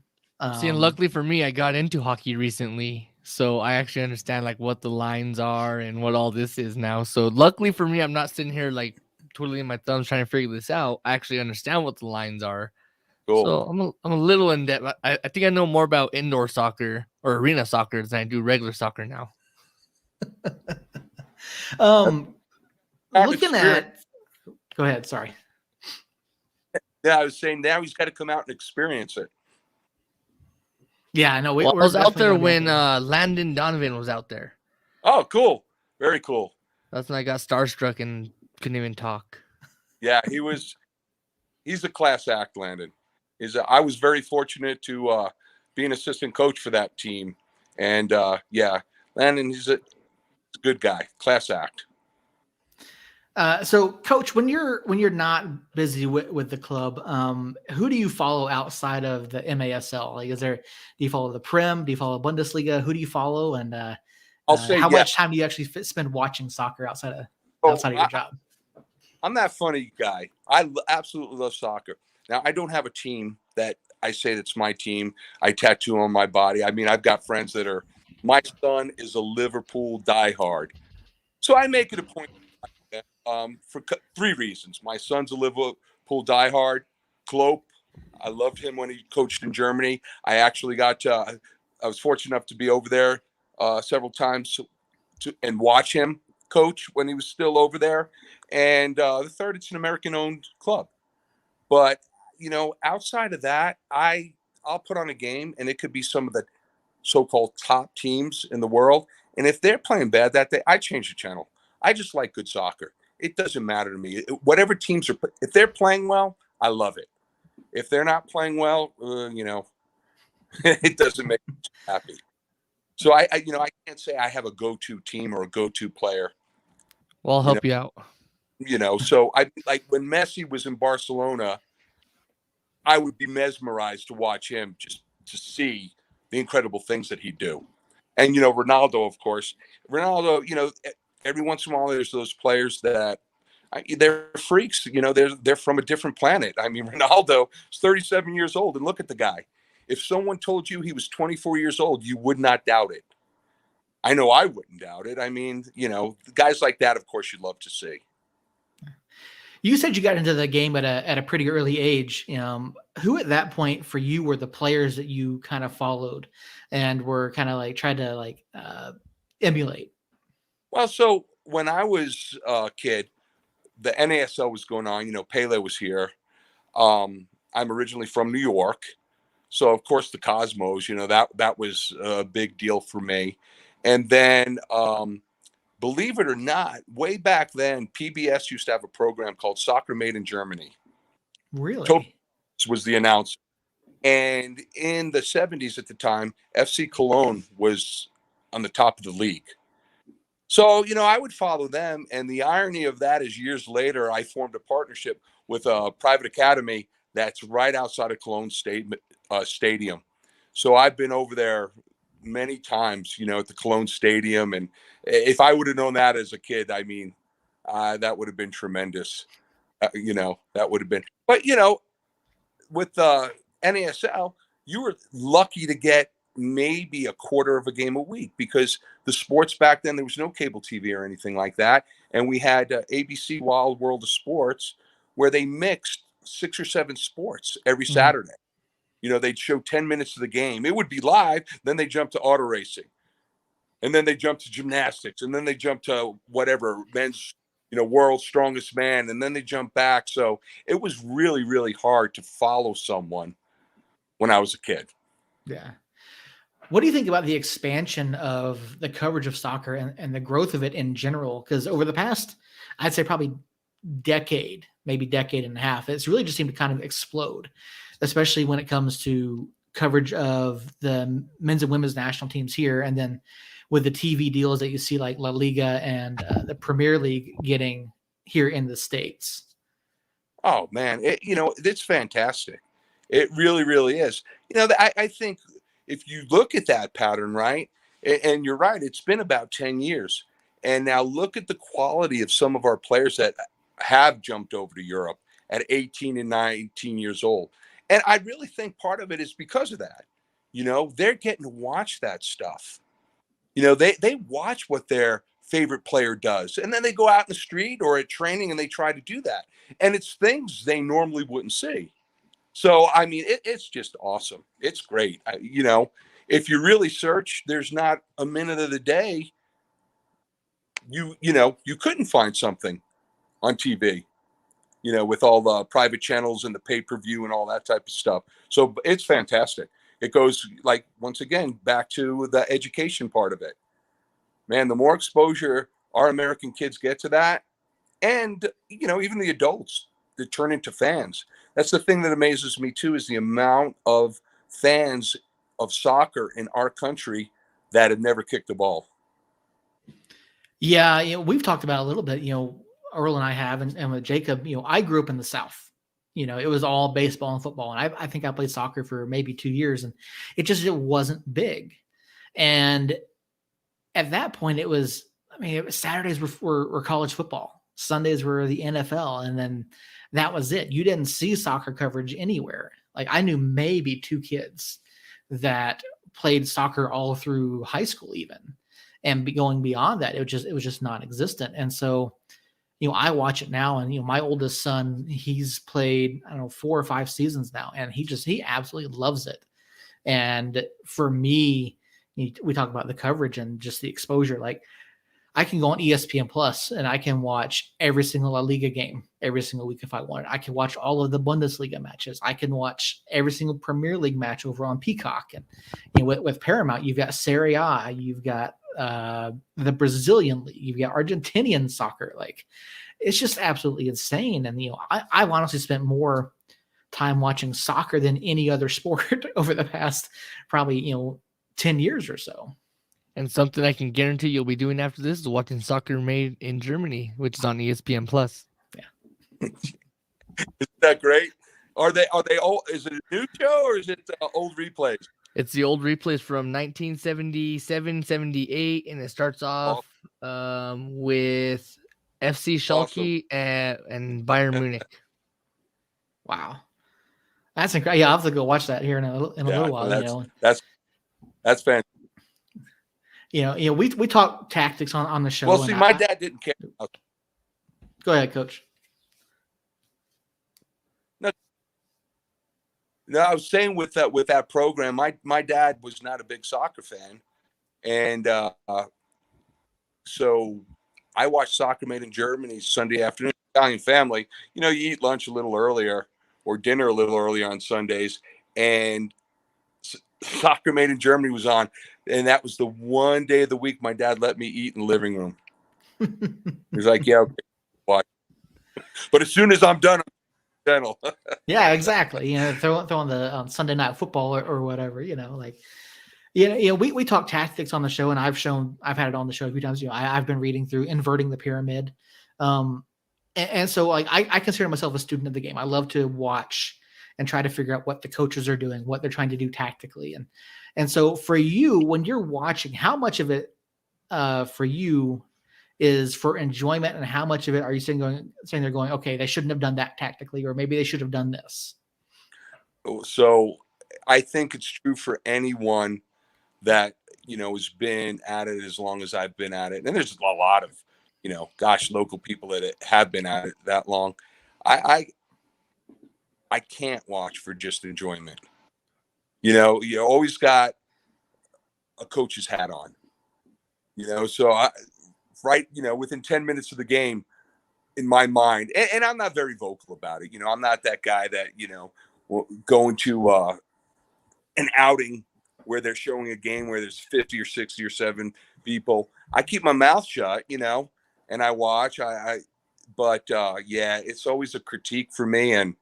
See, and luckily for me, I got into hockey recently, so I actually understand like what the lines are and what all this is now. So luckily for me, I'm not sitting here like twiddling my thumbs trying to figure this out. I actually understand what the lines are. Cool. So I'm a little in depth. I think I know more about indoor soccer or arena soccer than I do regular soccer now. Looking at, go ahead. Sorry. Yeah, I was saying now he's got to come out and experience it. Yeah, I know. I was out there when Landon Donovan was out there. Oh, cool. Very cool. That's when I got starstruck and couldn't even talk. Yeah, he's a class act, Landon. I was very fortunate to be an assistant coach for that team. And Landon, he's a good guy, class act. So, Coach, when you're not busy with the club, who do you follow outside of the MASL? Like, do you follow the Prem? Do you follow Bundesliga? Who do you follow? And I'll say how much time do you actually spend watching soccer outside of your job? I'm that funny guy. I absolutely love soccer. Now, I don't have a team that I say that's my team. I tattoo on my body. I mean, I've got friends that are. My son is a Liverpool diehard, so I make it a point. For 3 reasons. My son's a Liverpool diehard. Klopp, I loved him when he coached in Germany. I actually I was fortunate enough to be over there several times and watch him coach when he was still over there. And the third, it's an American-owned club. But, outside of that, I'll put on a game, and it could be some of the so-called top teams in the world. And if they're playing bad that day, I change the channel. I just like good soccer. It doesn't matter to me. Whatever teams are, if they're playing well, I love it. If they're not playing well, it doesn't make me happy. So I can't say I have a go-to team or a go-to player. Well, I'll You know, help you out. So I like when Messi was in Barcelona, I would be mesmerized to watch him just to see the incredible things that he'd do. And Ronaldo, of course. Ronaldo, every once in a while there's those players that they're freaks. They're from a different planet. I mean, Ronaldo is 37 years old, and look at the guy. If someone told you he was 24 years old, you would not doubt it. I know I wouldn't doubt it. I mean, guys like that, of course, you'd love to see. You said you got into the game at a pretty early age. Who at that point for you were the players that you kind of followed and were kind of like tried to like emulate? Well, so when I was a kid, the NASL was going on. Pele was here. I'm originally from New York, so of course the Cosmos. That was a big deal for me. And then, believe it or not, way back then, PBS used to have a program called Soccer Made in Germany. Really? Was the announcer. And in the 70s at the time, FC Cologne was on the top of the league. So, I would follow them. And the irony of that is years later, I formed a partnership with a private academy that's right outside of Cologne Stadium. So I've been over there many times, at the Cologne Stadium. And if I would have known that as a kid, I mean, that would have been tremendous. That would have been. But, with the NASL, you were lucky to get maybe a quarter of a game a week because the sports back then, there was no cable TV or anything like that. And we had ABC Wild World of Sports where they mixed 6 or 7 sports every Saturday. They'd show 10 minutes of the game. It would be live. Then they jump to auto racing. And then they jump to gymnastics. And then they jump to whatever, men's, world's strongest man. And then they jump back. So it was really, really hard to follow someone when I was a kid. Yeah. What do you think about the expansion of the coverage of soccer and the growth of it in general? Because over the past, I'd say probably decade, maybe decade and a half, it's really just seemed to kind of explode, especially when it comes to coverage of the men's and women's national teams here. And then with the TV deals that you see like La Liga and the Premier League getting here in the States. Oh, man. It's fantastic. It really, really is. I think if you look at that pattern, right, and you're right, it's been about 10 years. And now look at the quality of some of our players that have jumped over to Europe at 18 and 19 years old. And I really think part of it is because of that. They're getting to watch that stuff. They watch what their favorite player does. And then they go out in the street or at training and they try to do that. And it's things they normally wouldn't see. So, I mean, it's just awesome. It's great. If you really search, there's not a minute of the day you couldn't find something on TV, with all the private channels and the pay-per-view and all that type of stuff. So it's fantastic. It goes, like, once again, back to the education part of it. Man, the more exposure our American kids get to that, and, even the adults that turn into fans. That's the thing that amazes me, too, is the amount of fans of soccer in our country that have never kicked a ball. Yeah, we've talked about it a little bit, Earl and I have, and with Jacob, I grew up in the South. It was all baseball and football. And I think I played soccer for maybe 2 years, and it wasn't big. And at that point, it was Saturdays were college football. Sundays were the NFL. And then that was it. You didn't see soccer coverage anywhere. Like I knew maybe 2 kids that played soccer all through high school even. And going beyond that, it was just non-existent. And so, I watch it now, and my oldest son, he's played 4 or 5 seasons now, and he absolutely loves it. And for me, we talk about the coverage and just the exposure. Like I can go on ESPN Plus and I can watch every single La Liga game every single week if I wanted. I can watch all of the Bundesliga matches. I can watch every single Premier League match over on Peacock. And with Paramount, you've got Serie A, you've got the Brazilian league, you've got Argentinian soccer. Like it's just absolutely insane. And I've honestly spent more time watching soccer than any other sport over the past probably 10 years or so. And something I can guarantee you'll be doing after this is watching Soccer Made in Germany, which is on ESPN Plus. Isn't that great? Are they old? Is it a new show or is it old replays? It's the old replays from 1977, 78, and it starts off with FC Schalke and Bayern Munich. Wow. That's incredible. Yeah, I'll have to go watch that here in a little while. That's fantastic. We talk tactics on the show. Well, see, my dad didn't care. Go ahead, Coach. No, I was saying with that program, my dad was not a big soccer fan, and so I watched Soccer Made in Germany Sunday afternoon. Italian family, you eat lunch a little earlier or dinner a little earlier on Sundays, and Soccer Made in Germany was on, and that was the one day of the week my dad let me eat in the living room. He was like, "Yeah, okay, watch," but as soon as I'm done, Yeah, exactly. Throw on the Sunday Night Football or whatever. We talk tactics on the show, and I've had it on the show a few times. I've been reading through Inverting the Pyramid, and so like I consider myself a student of the game. I love to watch and try to figure out what the coaches are doing, what they're trying to do tactically, and so for you, when you're watching, how much of it for you is for enjoyment, and how much of it are you saying they're going, okay, they shouldn't have done that tactically, or maybe they should have done this? So I think it's true for anyone that, has been at it as long as I've been at it. And there's a lot of, local people that have been at it that long. I can't watch for just enjoyment. You always got a coach's hat on, so within 10 minutes of the game, in my mind, and I'm not very vocal about it. I'm not that guy that, going to an outing where they're showing a game where there's 50 or 60 or 7 people. I keep my mouth shut, and I watch. But it's always a critique for me, and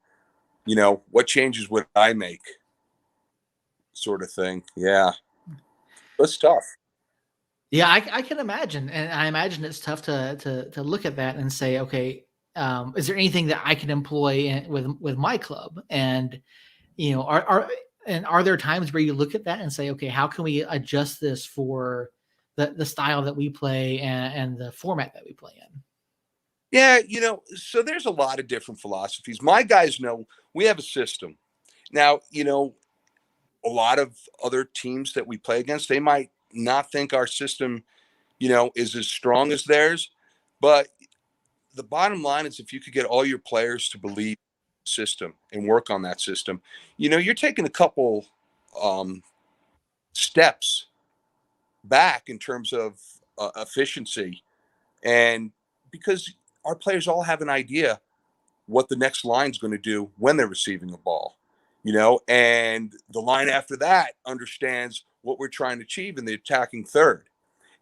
what changes would I make, sort of thing. Yeah, that's tough. Yeah, I can imagine, and I imagine it's tough to look at that and say, okay, is there anything that I can employ with my club? And are there times where you look at that and say, okay, how can we adjust this for the style that we play and the format that we play in? Yeah, so there's a lot of different philosophies. My guys know we have a system. Now, a lot of other teams that we play against, they might not think our system, is as strong as theirs. But the bottom line is, if you could get all your players to believe the system and work on that system, you're taking a couple steps back in terms of efficiency. And because our players all have an idea what the next line's going to do when they're receiving the ball, and the line after that understands what we're trying to achieve in the attacking third.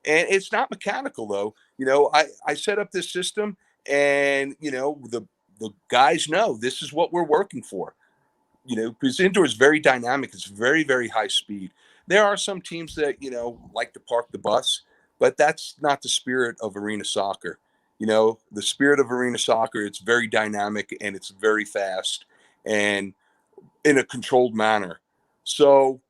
And it's not mechanical, though. I set up this system, and, the guys know this is what we're working for, because indoor is very dynamic. It's very, very high speed. There are some teams that, like to park the bus, but that's not the spirit of arena soccer. The spirit of arena soccer, it's very dynamic and it's very fast and in a controlled manner. So,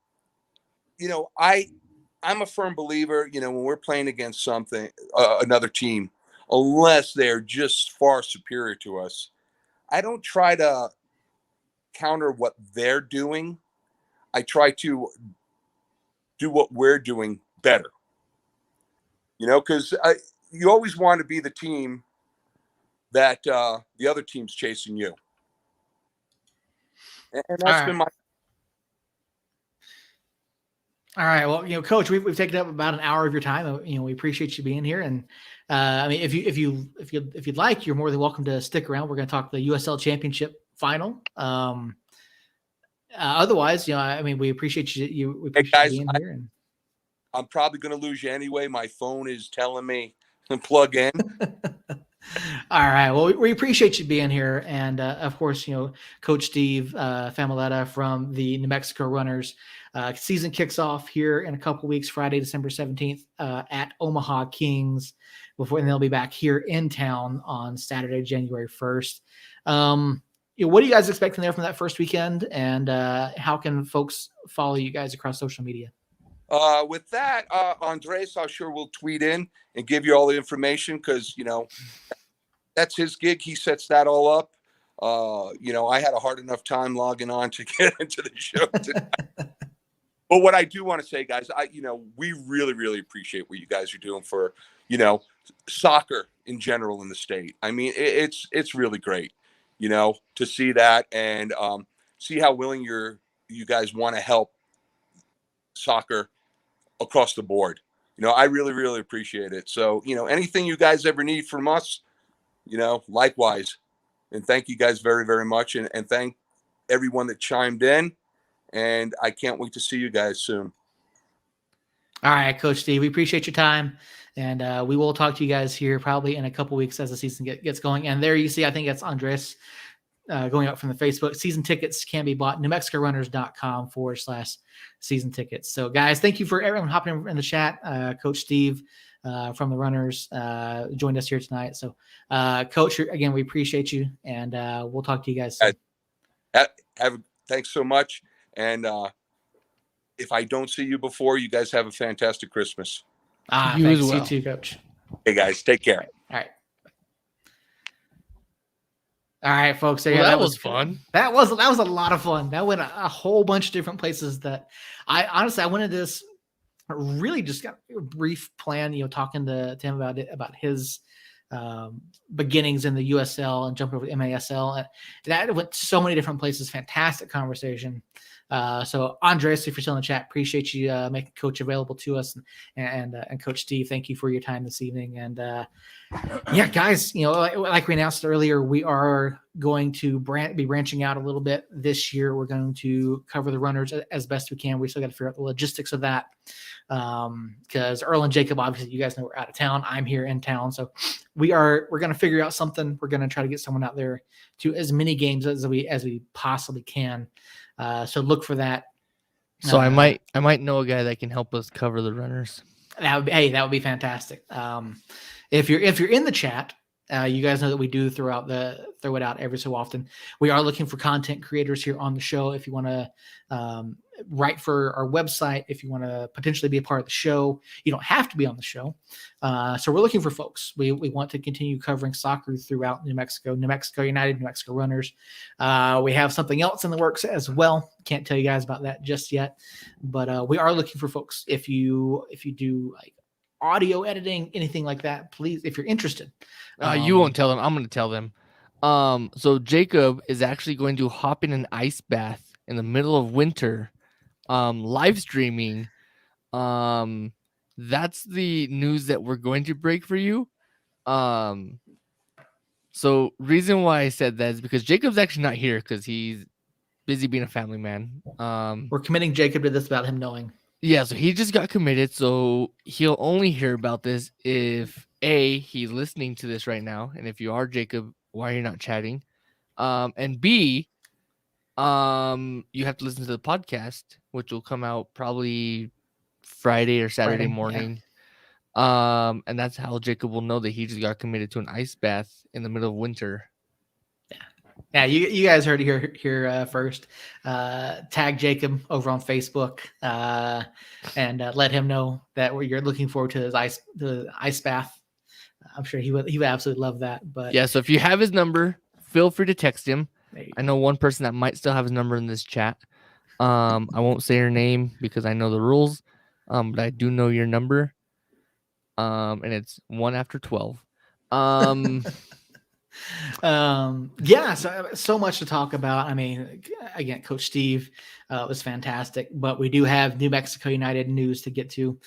I'm a firm believer, when we're playing against another team, unless they're just far superior to us, I don't try to counter what they're doing. I try to do what we're doing better, because you always want to be the team that the other team's chasing you. And that's been my. All right. Well, Coach, we've taken up about an hour of your time. We appreciate you being here. And if you'd like, you're more than welcome to stick around. We're going to talk the USL Championship final. Otherwise, we appreciate you. We appreciate guys, you being here. And I'm probably going to lose you anyway. My phone is telling me to plug in. All right. Well, we appreciate you being here. And of course, Coach Steve Familetta from the New Mexico Runners. Season kicks off here in a couple weeks, Friday, December 17th, at Omaha Kings, and they'll be back here in town on Saturday, January 1st. What are you guys expecting there from that first weekend, and how can folks follow you guys across social media? With that, Andres, I'm sure will tweet in and give you all the information because, that's his gig. He sets that all up. I had a hard enough time logging on to get into the show today. But what I do want to say, guys, we really, really appreciate what you guys are doing for, soccer in general in the state. I mean, it's really great, to see that and see how willing you guys want to help soccer across the board. I really, really appreciate it. So, anything you guys ever need from us, likewise. And thank you guys very, very much. And thank everyone that chimed in. And I can't wait to see you guys soon. All right, Coach Steve, we appreciate your time. And we will talk to you guys here probably in a couple weeks as the season gets going. And there you see, I think that's Andres going up from the Facebook. Season tickets can be bought, NewMexicoRunners.com/season tickets. So, guys, thank you for everyone hopping in the chat. Coach Steve from the Runners joined us here tonight. So, Coach, again, we appreciate you, and we'll talk to you guys soon. Thanks so much. And if I don't see you before, you guys have a fantastic Christmas. You thanks. as well. You too, Coach. Hey, guys, take care. All right. All right, folks. Well, that was fun. That was a lot of fun. That went a whole bunch of different places that I wanted this really just got a brief plan, talking to him about his beginnings in the USL and jumping over the MASL. And that went so many different places. Fantastic conversation. So Andres, if you're still in the chat, appreciate you making Coach available to us, and Coach Steve, thank you for your time this evening. And yeah, guys, like we announced earlier, we are going to be branching out a little bit this year. We're going to cover the Runners as best we can. We still got to figure out the logistics of that because Earl and Jacob, obviously, you guys know we're out of town. I'm here in town, so we're going to figure out something. We're going to try to get someone out there to as many games as we possibly can. So look for that. So I might know a guy that can help us cover the Runners. That would be fantastic. If you're in the chat, you guys know that we do throw it out every so often. We are looking for content creators here on the show. If you want to write for our website, if you want to potentially be a part of the show, you don't have to be on the show. So we're looking for folks. We want to continue covering soccer throughout New Mexico, New Mexico United, New Mexico Runners. We have something else in the works as well. Can't tell you guys about that just yet, but we are looking for folks. If you do like audio editing, anything like that, please, if you're interested. You won't tell them. I'm going to tell them. So Jacob is actually going to hop in an ice bath in the middle of winter, live streaming. That's the news that we're going to break for you. So reason why I said that is because Jacob's actually not here because he's busy being a family man. We're committing Jacob to this without him knowing. Yeah, so he just got committed, so he'll only hear about this if A, he's listening to this right now, and if you are Jacob, why are you not chatting? And B, you have to listen to the podcast, which will come out probably Friday or Saturday morning. Yeah. And that's how Jacob will know that he just got committed to an ice bath in the middle of winter. Yeah, you guys heard it here first. Tag Jacob over on Facebook and let him know that you're looking forward to the ice bath. I'm sure he would absolutely love that. But yeah, so if you have his number, feel free to text him. I know one person that might still have his number in this chat. I won't say her name because I know the rules, but I do know your number. And it's 1 after 12. Yeah, so much to talk about. I mean, again, Coach Steve was fantastic, but we do have New Mexico United news to get to.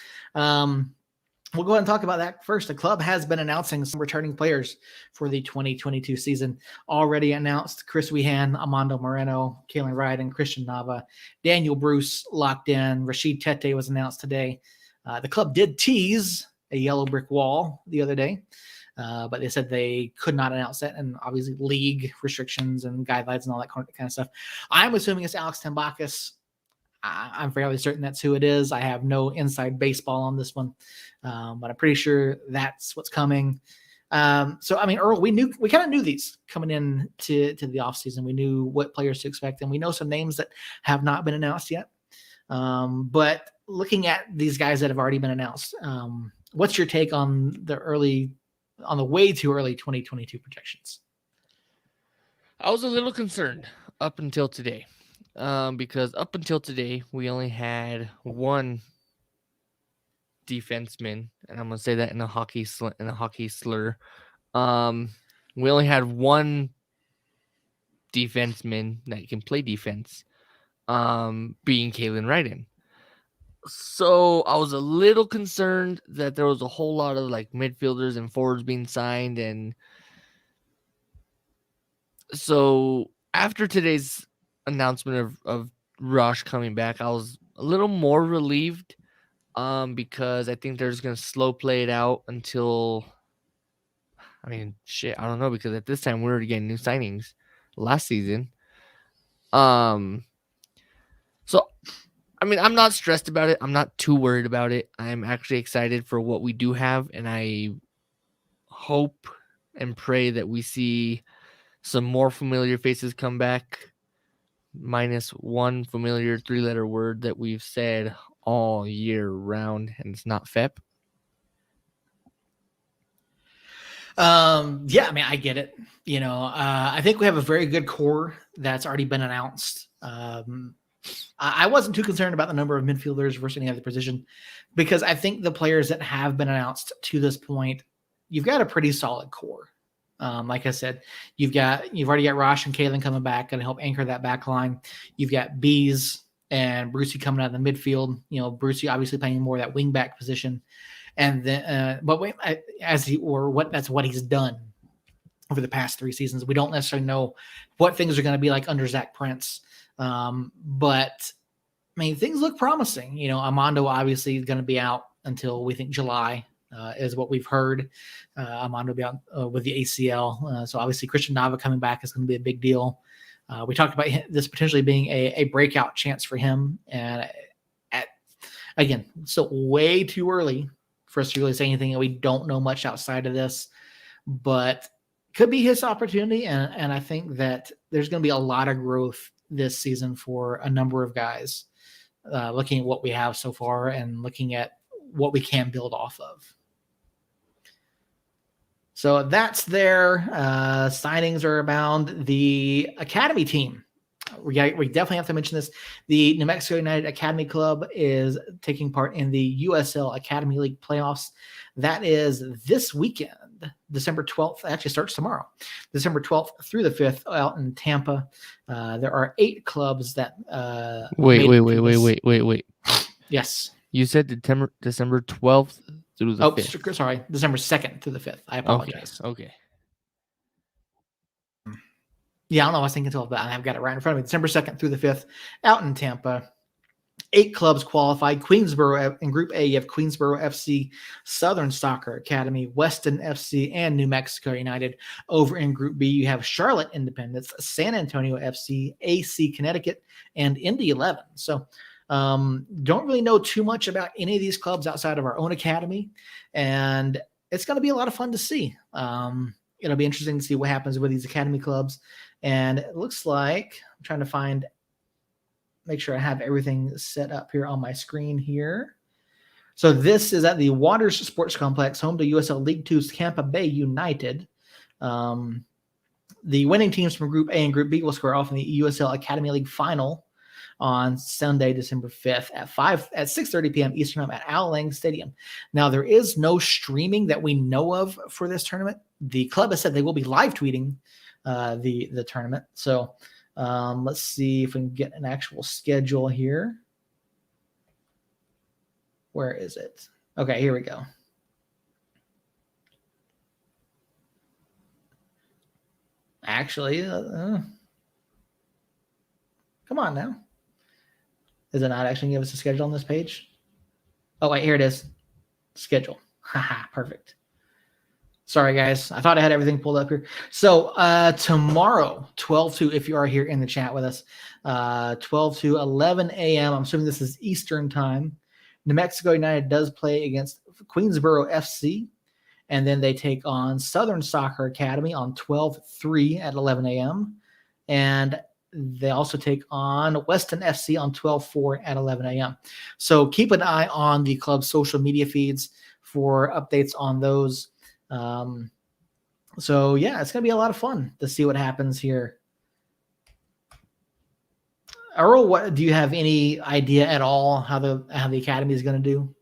We'll go ahead and talk about that first. The club has been announcing some returning players for the 2022 season. Already announced Chris Wehan, Amando Moreno, Kalen Wright, and Christian Nava. Daniel Bruce locked in. Rashid Tete was announced today. The club did tease a yellow brick wall the other day. But they said they could not announce that, and obviously league restrictions and guidelines and all that kind of stuff. I'm assuming it's Alex Tambakis. I'm fairly certain that's who it is. I have no inside baseball on this one, but I'm pretty sure that's what's coming. So I mean, Earl, we kind of knew these coming in to the offseason. We knew what players to expect, and we know some names that have not been announced yet. But looking at these guys that have already been announced, what's your take on the way too early 2022 projections? I was a little concerned up until today, because up until today we only had one defenseman, and I'm gonna say that in a hockey slur. We only had one defenseman that can play defense, being Kalen Ryden. So I was a little concerned that there was a whole lot of like midfielders and forwards being signed, and so after today's announcement of Rush coming back, I was a little more relieved, because I think they're just gonna slow play it out until, I mean, shit, I don't know, because at this time we're already getting new signings last season. So I mean, I'm not stressed about it. I'm not too worried about it. I'm actually excited for what we do have, and I hope and pray that we see some more familiar faces come back, minus one familiar 3-letter word that we've said all year round, and it's not FEP. Yeah, I mean, I get it. I think we have a very good core that's already been announced. I wasn't too concerned about the number of midfielders versus any other position, because I think the players that have been announced to this point, you've got a pretty solid core. Like I said, you've already got Rosh and Kalen coming back and help anchor that back line. You've got Bees and Brucey coming out of the midfield. Brucey obviously playing more of that wing back position, and then that's what he's done over the past 3 seasons. We don't necessarily know what things are going to be like under Zach Prince. But I mean, things look promising. Armando obviously is going to be out until we think July, is what we've heard. Armando will be out with the ACL. So obviously Christian Nava coming back is going to be a big deal. We talked about this potentially being a breakout chance for him. And again, still way too early for us to really say anything. And we don't know much outside of this, but could be his opportunity. And I think that there's going to be a lot of growth this season for a number of guys, looking at what we have so far and looking at what we can build off of. So that's their signings are abound. The Academy team, we definitely have to mention this. The New Mexico United Academy Club is taking part in the USL Academy League playoffs. That is this weekend, December 12th. It actually starts tomorrow, December 12th through the 5th out in Tampa. There are 8 clubs that. Wait. Yes. You said December 12th through the 5th. Sorry, December 2nd through the 5th. I apologize. Okay. Yeah, I don't know. I was thinking 12, but I've got it right in front of me. December 2nd through the 5th out in Tampa. 8 clubs qualified. Queensboro in Group A, you have Queensboro FC, Southern Soccer Academy, Weston FC, and New Mexico United. Over in Group B, you have Charlotte Independence, San Antonio FC, AC Connecticut, and Indy 11. So don't really know too much about any of these clubs outside of our own academy, and it's going to be a lot of fun to see. It'll be interesting to see what happens with these academy clubs. And it looks like I'm trying to make sure I have everything set up here on my screen here. So this is at the Waters Sports Complex, home to USL League Two's Tampa Bay United. The winning teams from Group A and Group B will square off in the USL Academy League final on Sunday, December 5th at 6:30 p.m. Eastern Time at Al Lang Stadium. Now, there is no streaming that we know of for this tournament. The club has said they will be live tweeting the tournament. So let's see if we can get an actual schedule here. Where is it? Okay, here we go. Actually, come on now. Is it not actually give us a schedule on this page? Oh, wait, here it is. Schedule. Haha, perfect. Sorry, guys. I thought I had everything pulled up here. So tomorrow, 12 to, if you are here in the chat with us, 12 to 11 a.m. I'm assuming this is Eastern time. New Mexico United does play against Queensboro FC, and then they take on Southern Soccer Academy on 12/3 at 11 a.m. And they also take on Weston FC on 12/4 at 11 a.m. So keep an eye on the club's social media feeds for updates on those. So yeah, it's gonna be a lot of fun to see what happens here. Earl, what do you have any idea at all how the academy is gonna do?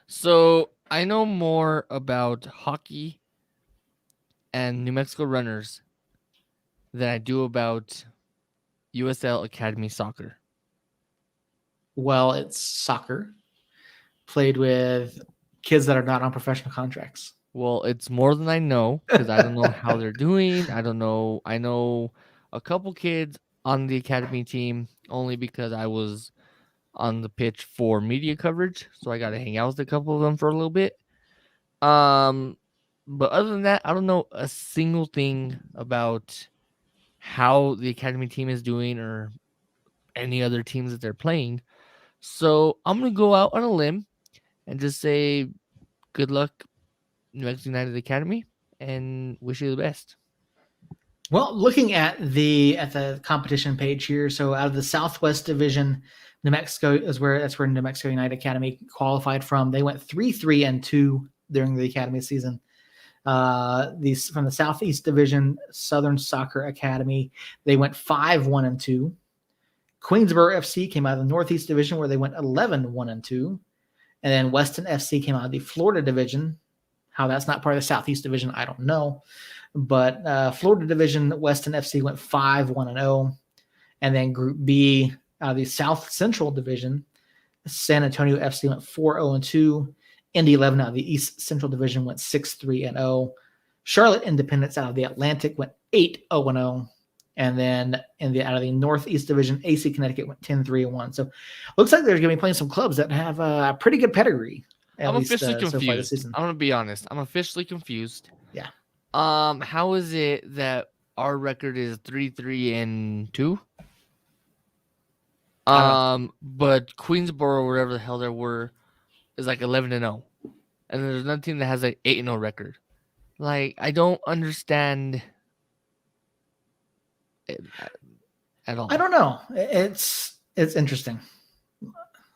So I know more about hockey and New Mexico Runners than I do about USL Academy soccer. Well, it's soccer played with kids that are not on professional contracts. Well, it's more than I know because I don't know how they're doing. I don't know. I know a couple kids on the academy team only because I was on the pitch for media coverage, so I got to hang out with a couple of them for a little bit. But other than that, I don't know a single thing about how the academy team is doing or any other teams that they're playing. So I'm gonna go out on a limb and just say good luck, New Mexico United Academy, and wish you the best. Well, looking at the competition page here, so out of the Southwest Division, New Mexico is where New Mexico United Academy qualified from. They went 3-3-2 during the academy season. These from the Southeast Division, Southern Soccer Academy, they went 5-1-2. Queensboro FC came out of the Northeast Division where they went 11-1-2. And then Weston FC came out of the Florida Division. How that's not part of the Southeast Division, I don't know. But Florida Division, Weston FC went 5-1-0. And then Group B, the South Central Division, San Antonio FC went 4-0-2. Indy 11 out of the East Central Division went 6-3-0. Charlotte Independence out of the Atlantic went 8-0-0. And then out of the Northeast Division, AC Connecticut went 10-3-1. So looks like they're going to be playing some clubs that have a pretty good pedigree. I'm officially confused. So far this season. I'm going to be honest. I'm officially confused. Yeah. How is it that our record is 3-3-2? But Queensboro, wherever the hell they were, is like 11-0, and there's another team that has like 8-0 record. Like, I don't understand it at all. I don't know. It's interesting.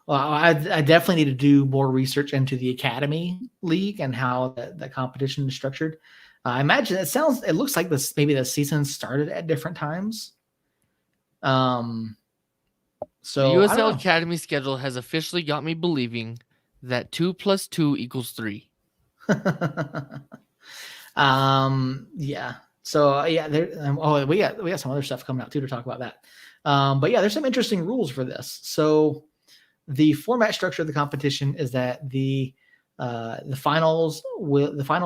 Well, I definitely need to do more research into the Academy League and how the competition is structured. I imagine it looks like this. Maybe the season started at different times. So the USL Academy schedule has officially got me believing that 2 + 2 = 3. Yeah. So yeah, there. We got some other stuff coming out too to talk about that. But yeah, there's some interesting rules for this. So the format structure of the competition is that the final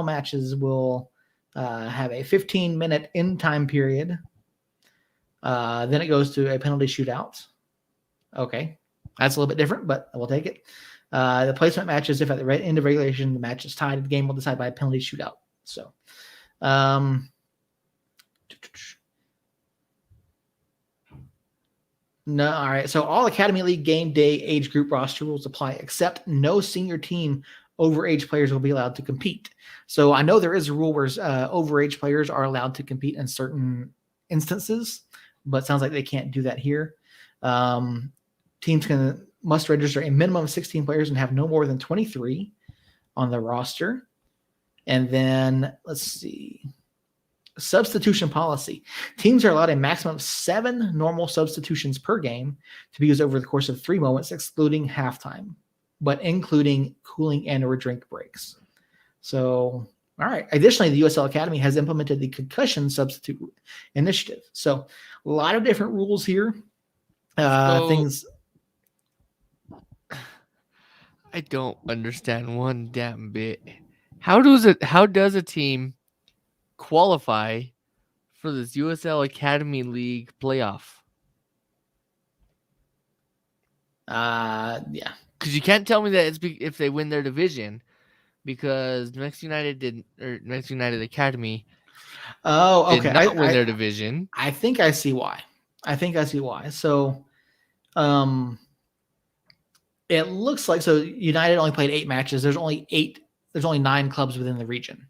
matches will have a 15-minute in time period. Then it goes to a penalty shootout. Okay, that's a little bit different, but we'll take it. The placement matches, if at the end of regulation the match is tied, the game will decide by a penalty shootout. So, no, all right. So all Academy League game day age group roster rules apply, except no senior team overage players will be allowed to compete. So I know there is a rule where overage players are allowed to compete in certain instances, but it sounds like they can't do that here. Teams must register a minimum of 16 players and have no more than 23 on the roster. And then let's see. Substitution policy. Teams are allowed a maximum of 7 normal substitutions per game to be used over the course of 3 moments, excluding halftime, but including cooling and or drink breaks. So, all right. Additionally, the USL Academy has implemented the concussion substitute initiative. So a lot of different rules here. Things. I don't understand one damn bit. How does a team qualify for this USL Academy League playoff? Yeah. Because you can't tell me that it's if they win their division, because New Mexico United Academy Oh, did okay. not win their division. I think I see why. So, um, it looks like United only played 8 matches. There's only 9 clubs within the region.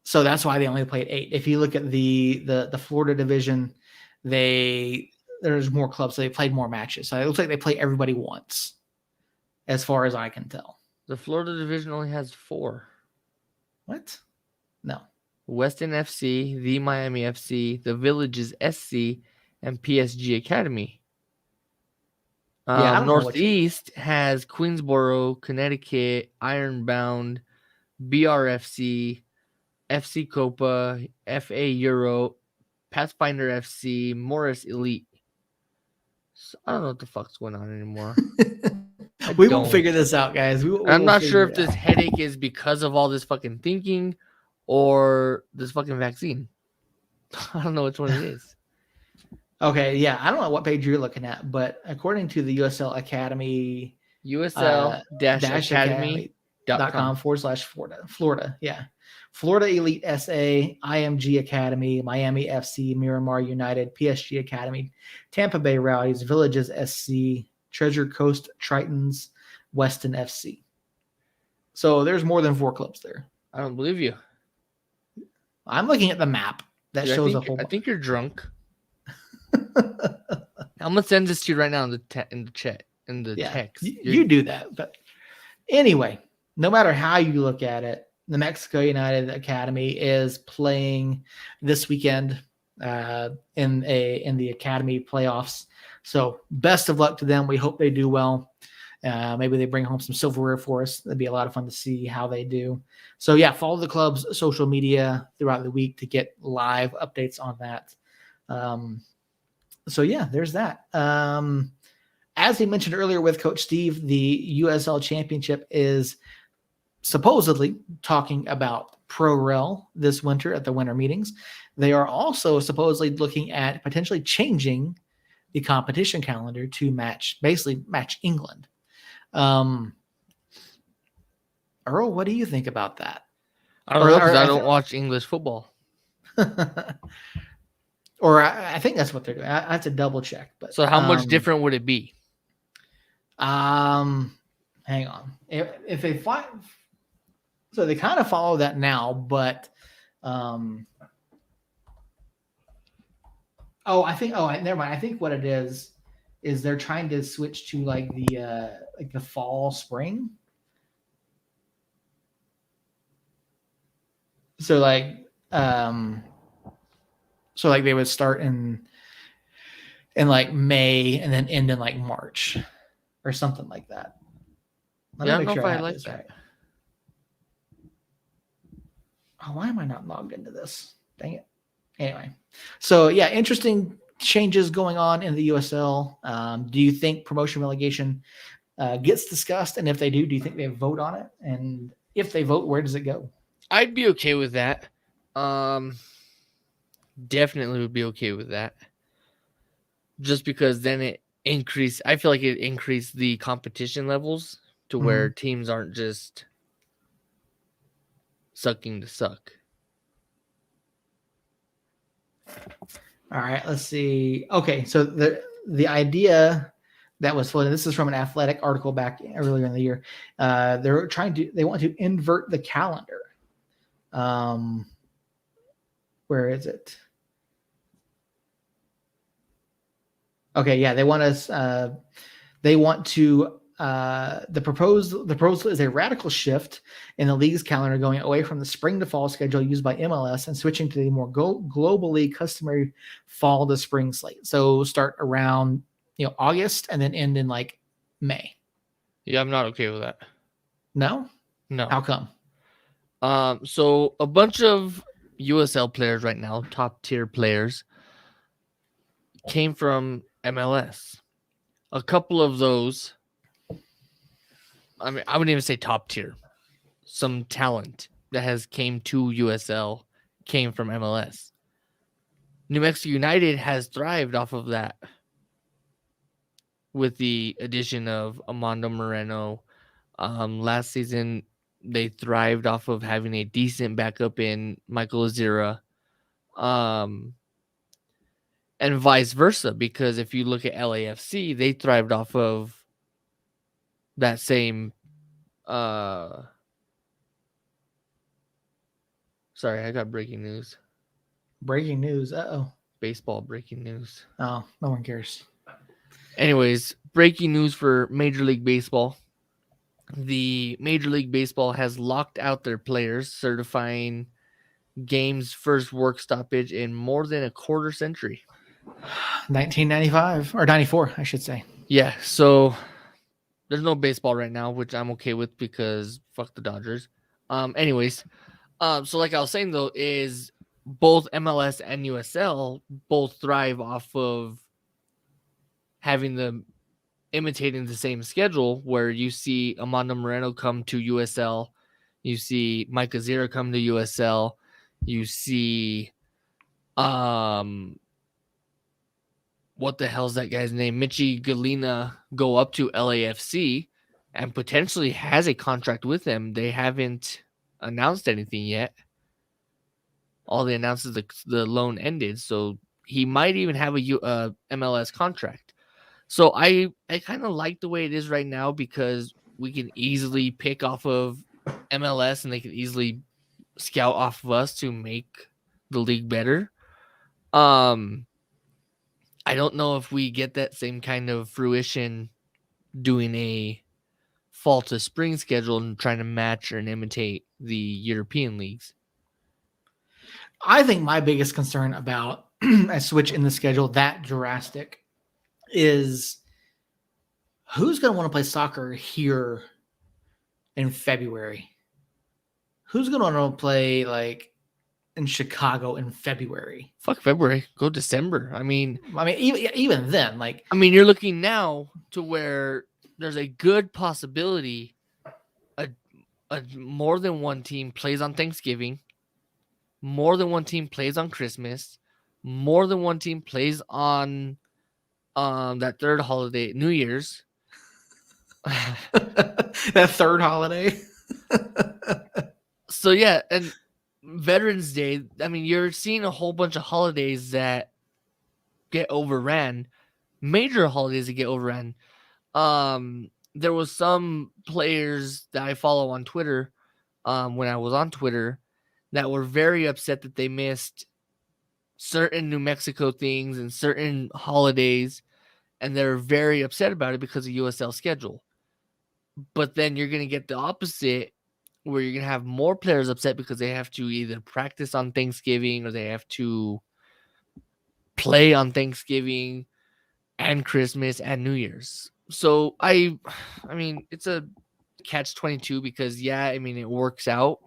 So that's why they only played 8. If you look at the Florida division, there's more clubs, so they played more matches. So it looks like they play everybody once, as far as I can tell. The Florida division only has 4. What? No. Weston FC, the Miami FC, the Villages SC, and PSG Academy. Yeah, I don't know what Northeast has Queensboro, Connecticut, Ironbound, BRFC, FC Copa, FA Euro, Pathfinder FC, Morris Elite. So I don't know what the fuck's going on anymore. We won't figure this out, guys. I'm not sure if this headache is because of all this fucking thinking or this fucking vaccine. I don't know which one it is. Okay, yeah, I don't know what page you're looking at, but according to the USL Academy, USL-academy.com/Florida. Yeah. Florida Elite SA, IMG Academy, Miami FC, Miramar United, PSG Academy, Tampa Bay Rowdies, Villages SC, Treasure Coast Tritons, Weston FC. So there's more than 4 clubs there. I don't believe you. I'm looking at the map that shows a whole. I think you're drunk. I'm gonna send this to you right now in the chat in the text. You do that, but anyway, no matter how you look at it, the Mexico United Academy is playing this weekend in the Academy playoffs. So best of luck to them. We hope they do well. Maybe they bring home some silverware for us. That'd be a lot of fun to see how they do. So yeah, follow the club's social media throughout the week to get live updates on that. So yeah, there's that. As he mentioned earlier with Coach Steve, the USL Championship is supposedly talking about Pro-Rel this winter at the winter meetings. They are also supposedly looking at potentially changing the competition calendar to match England. Earl, what do you think about that? I don't know, because I don't watch English football. Or I think that's what they're doing. I have to double check. But so how much different would it be? Hang on. If they find, so they kind of follow that now, but never mind. I think what it is they're trying to switch to like the fall spring. So like they would start in like May and then end in like March or something like that. I don't know if I like that. Right. Oh, why am I not logged into this? Dang it. Anyway, so yeah, interesting changes going on in the USL. Do you think promotion relegation gets discussed? And if they do you think they vote on it? And if they vote, where does it go? I'd be okay with that. Definitely would be okay with that. Just because then I feel like it increased the competition levels to where teams aren't just sucking to suck. All right, let's see. Okay, so the idea that was floated, this is from an Athletic article back earlier in the year. They want to invert the calendar. Where is it? Okay, yeah, the proposal is a radical shift in the league's calendar, going away from the spring to fall schedule used by MLS and switching to the more globally customary fall to spring slate. So start around August and then end in like May. Yeah, I'm not okay with that. No. How come? So a bunch of USL players right now, top tier players, came from MLS. A couple of those, I mean, I wouldn't even say top tier. Some talent that has came to USL came from MLS. New Mexico United has thrived off of that with the addition of Armando Moreno, Last season, they thrived off of having a decent backup in Michael Azira. And vice versa, because if you look at LAFC, they thrived off of that same sorry, I got breaking news. Breaking news. Uh-oh. Baseball breaking news. Oh, no one cares. Anyways, breaking news for Major League Baseball. The Major League Baseball has locked out their players, certifying games first work stoppage in more than a quarter century. 1995 or 94, I should say. Yeah, so there's no baseball right now, which I'm okay with because fuck the Dodgers. Anyways, so like I was saying though, is both MLS and USL both thrive off of imitating the same schedule, where you see Amando Moreno come to USL, you see Mike Azira come to USL, you see what the hell's that guy's name? Michi Galina go up to LAFC and potentially has a contract with them. They haven't announced anything yet. All they announced is the loan ended, so he might even have a MLS contract. So I kind of like the way it is right now, because we can easily pick off of MLS and they can easily scout off of us to make the league better. I don't know if we get that same kind of fruition doing a fall to spring schedule and trying to match or imitate the European leagues. I think my biggest concern about a switch in the schedule that drastic is who's going to want to play soccer here in February? Who's going to want to play like in Chicago in February? Fuck February. Go December. I mean, even then, like, you're looking now to where there's a good possibility a more than one team plays on Thanksgiving, more than one team plays on Christmas, more than one team plays on that third holiday, New Year's. that third holiday. So yeah, and Veterans Day, you're seeing a whole bunch of holidays that get overran, major holidays that get overran. There was some players that I follow on Twitter, when I was on Twitter, that were very upset that they missed certain New Mexico things and certain holidays, and they're very upset about it because of USL schedule. But then you're going to get the opposite, where you're going to have more players upset because they have to either practice on Thanksgiving or they have to play on Thanksgiving and Christmas and New Year's. So I mean, it's a catch-22 because it works out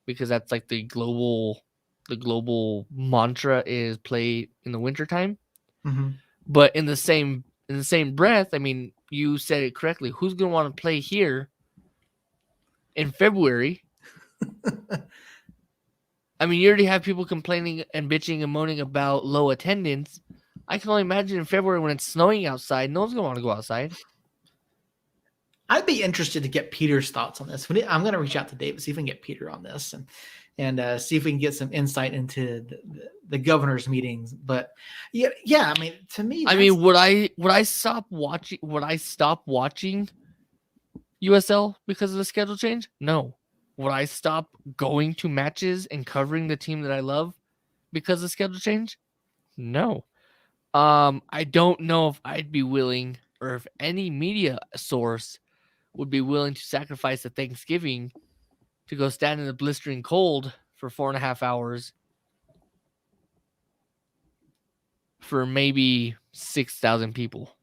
because that's like the global mantra is play in the wintertime. Mm-hmm. But in the same breath, you said it correctly. Who's going to want to play here in February? You already have people complaining and bitching and moaning about low attendance. I can only imagine in February when it's snowing outside, no one's going to want to go outside. I'd be interested to get Peter's thoughts on this. I'm going to reach out to David, see if we can get Peter on this and see if we can get some insight into the governor's meetings. But yeah, to me, would I stop watching USL because of the schedule change? No. Would I stop going to matches and covering the team that I love because of schedule change? No. I don't know if I'd be willing, or if any media source would be willing to sacrifice a Thanksgiving to go stand in the blistering cold for 4.5 hours for maybe 6,000 people.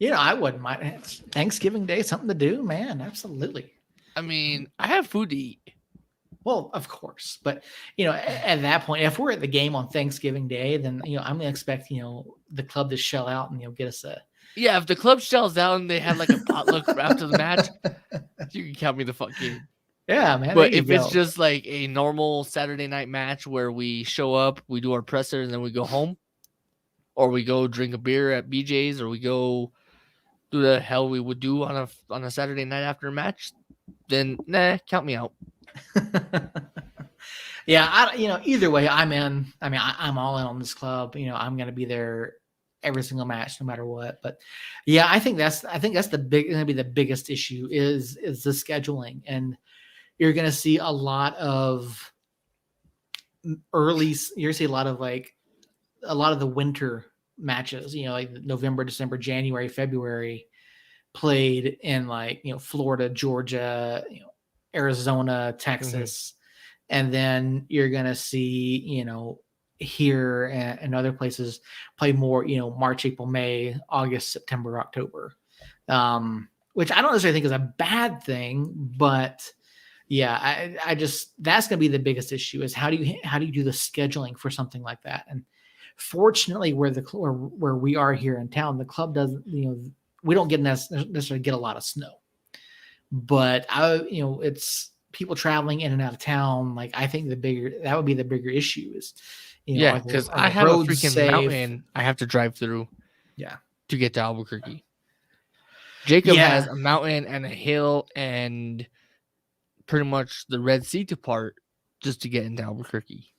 I wouldn't mind. It's Thanksgiving Day, something to do, man. Absolutely. I have food to eat. Well, of course, but at that point, if we're at the game on Thanksgiving Day, then I'm gonna expect the club to shell out and get us a. Yeah, if the club shells out and they had like a potluck after the match, you can count me the fuck in. Yeah, man. But if it's just like a normal Saturday night match where we show up, we do our presser, and then we go home, or we go drink a beer at BJ's, or we go the hell we would do on a Saturday night after a match, then nah, count me out. Yeah, either way, I'm in. I mean, I'm all in on this club. I'm going to be there every single match, no matter what. But yeah, I think that's going to be the biggest issue is the scheduling, and you're going to see a lot of you're going to see a lot of the winter matches. Like November, December, January, February, played in Florida, Georgia, Arizona, Texas. And then you're going to see, here and other places play more, March, April, May, August, September, October, which I don't necessarily think is a bad thing, but yeah, I just, that's going to be the biggest issue is how do you do the scheduling for something like that? And fortunately where we are here in town, the club doesn't, we don't necessarily get a lot of snow, but it's people traveling in and out of town. Like I think that would be the bigger issue is, because I have a freaking mountain I have to drive through. Yeah. To get to Albuquerque. Jacob has a mountain and a hill and pretty much the Red Sea to part just to get into Albuquerque.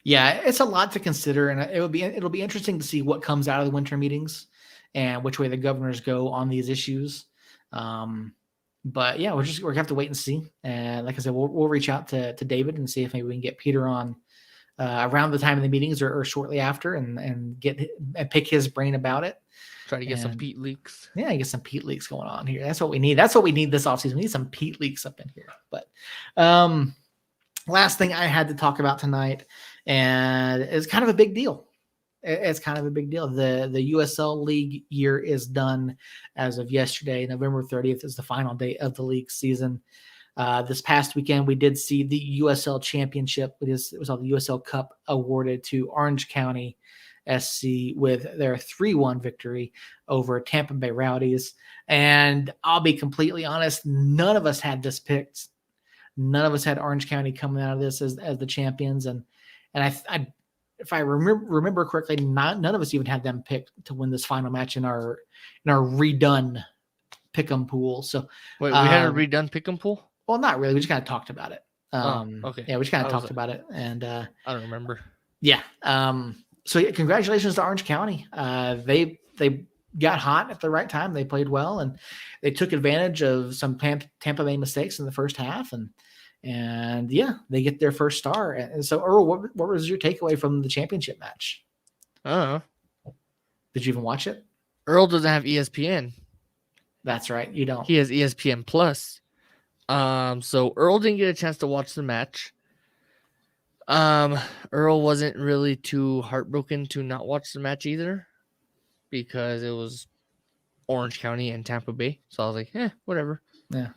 Yeah, it's a lot to consider, and it'll be interesting to see what comes out of the winter meetings and which way the governors go on these issues. But yeah, we're gonna have to wait and see. And like I said, we'll reach out to David and see if maybe we can get Peter on around the time of the meetings or shortly after, and pick his brain about it. Try to get some Pete leaks. Yeah, get some Pete leaks going on here. That's what we need. That's what we need this offseason. We need some Pete leaks up in here. But last thing I had to talk about tonight, and it's kind of a big deal. It's kind of a big deal. The USL League year is done as of yesterday. November 30th is the final day of the league season. This past weekend, we did see the USL Championship. It was all the USL Cup awarded to Orange County SC with their 3-1 victory over Tampa Bay Rowdies. And I'll be completely honest, none of us had this picked. None of us had Orange County coming out of this as the champions. And I if I remember correctly, none of us even had them picked to win this final match in our redone pick'em pool. So wait, we had a redone pick'em pool? Well, not really. We just kind of talked about it. Okay. Yeah, we just kind of talked about it, and I don't remember. Yeah. So yeah, congratulations to Orange County. They got hot at the right time. They played well, and they took advantage of some Tampa Bay mistakes in the first half, and yeah, they get their first star. And so, Earl, what was your takeaway from the championship match? Did you even watch it? Earl doesn't have ESPN. That's right. You don't. He has ESPN Plus. So Earl didn't get a chance to watch the match. Earl wasn't really too heartbroken to not watch the match either because it was Orange County and Tampa Bay. So I was like, whatever. Yeah.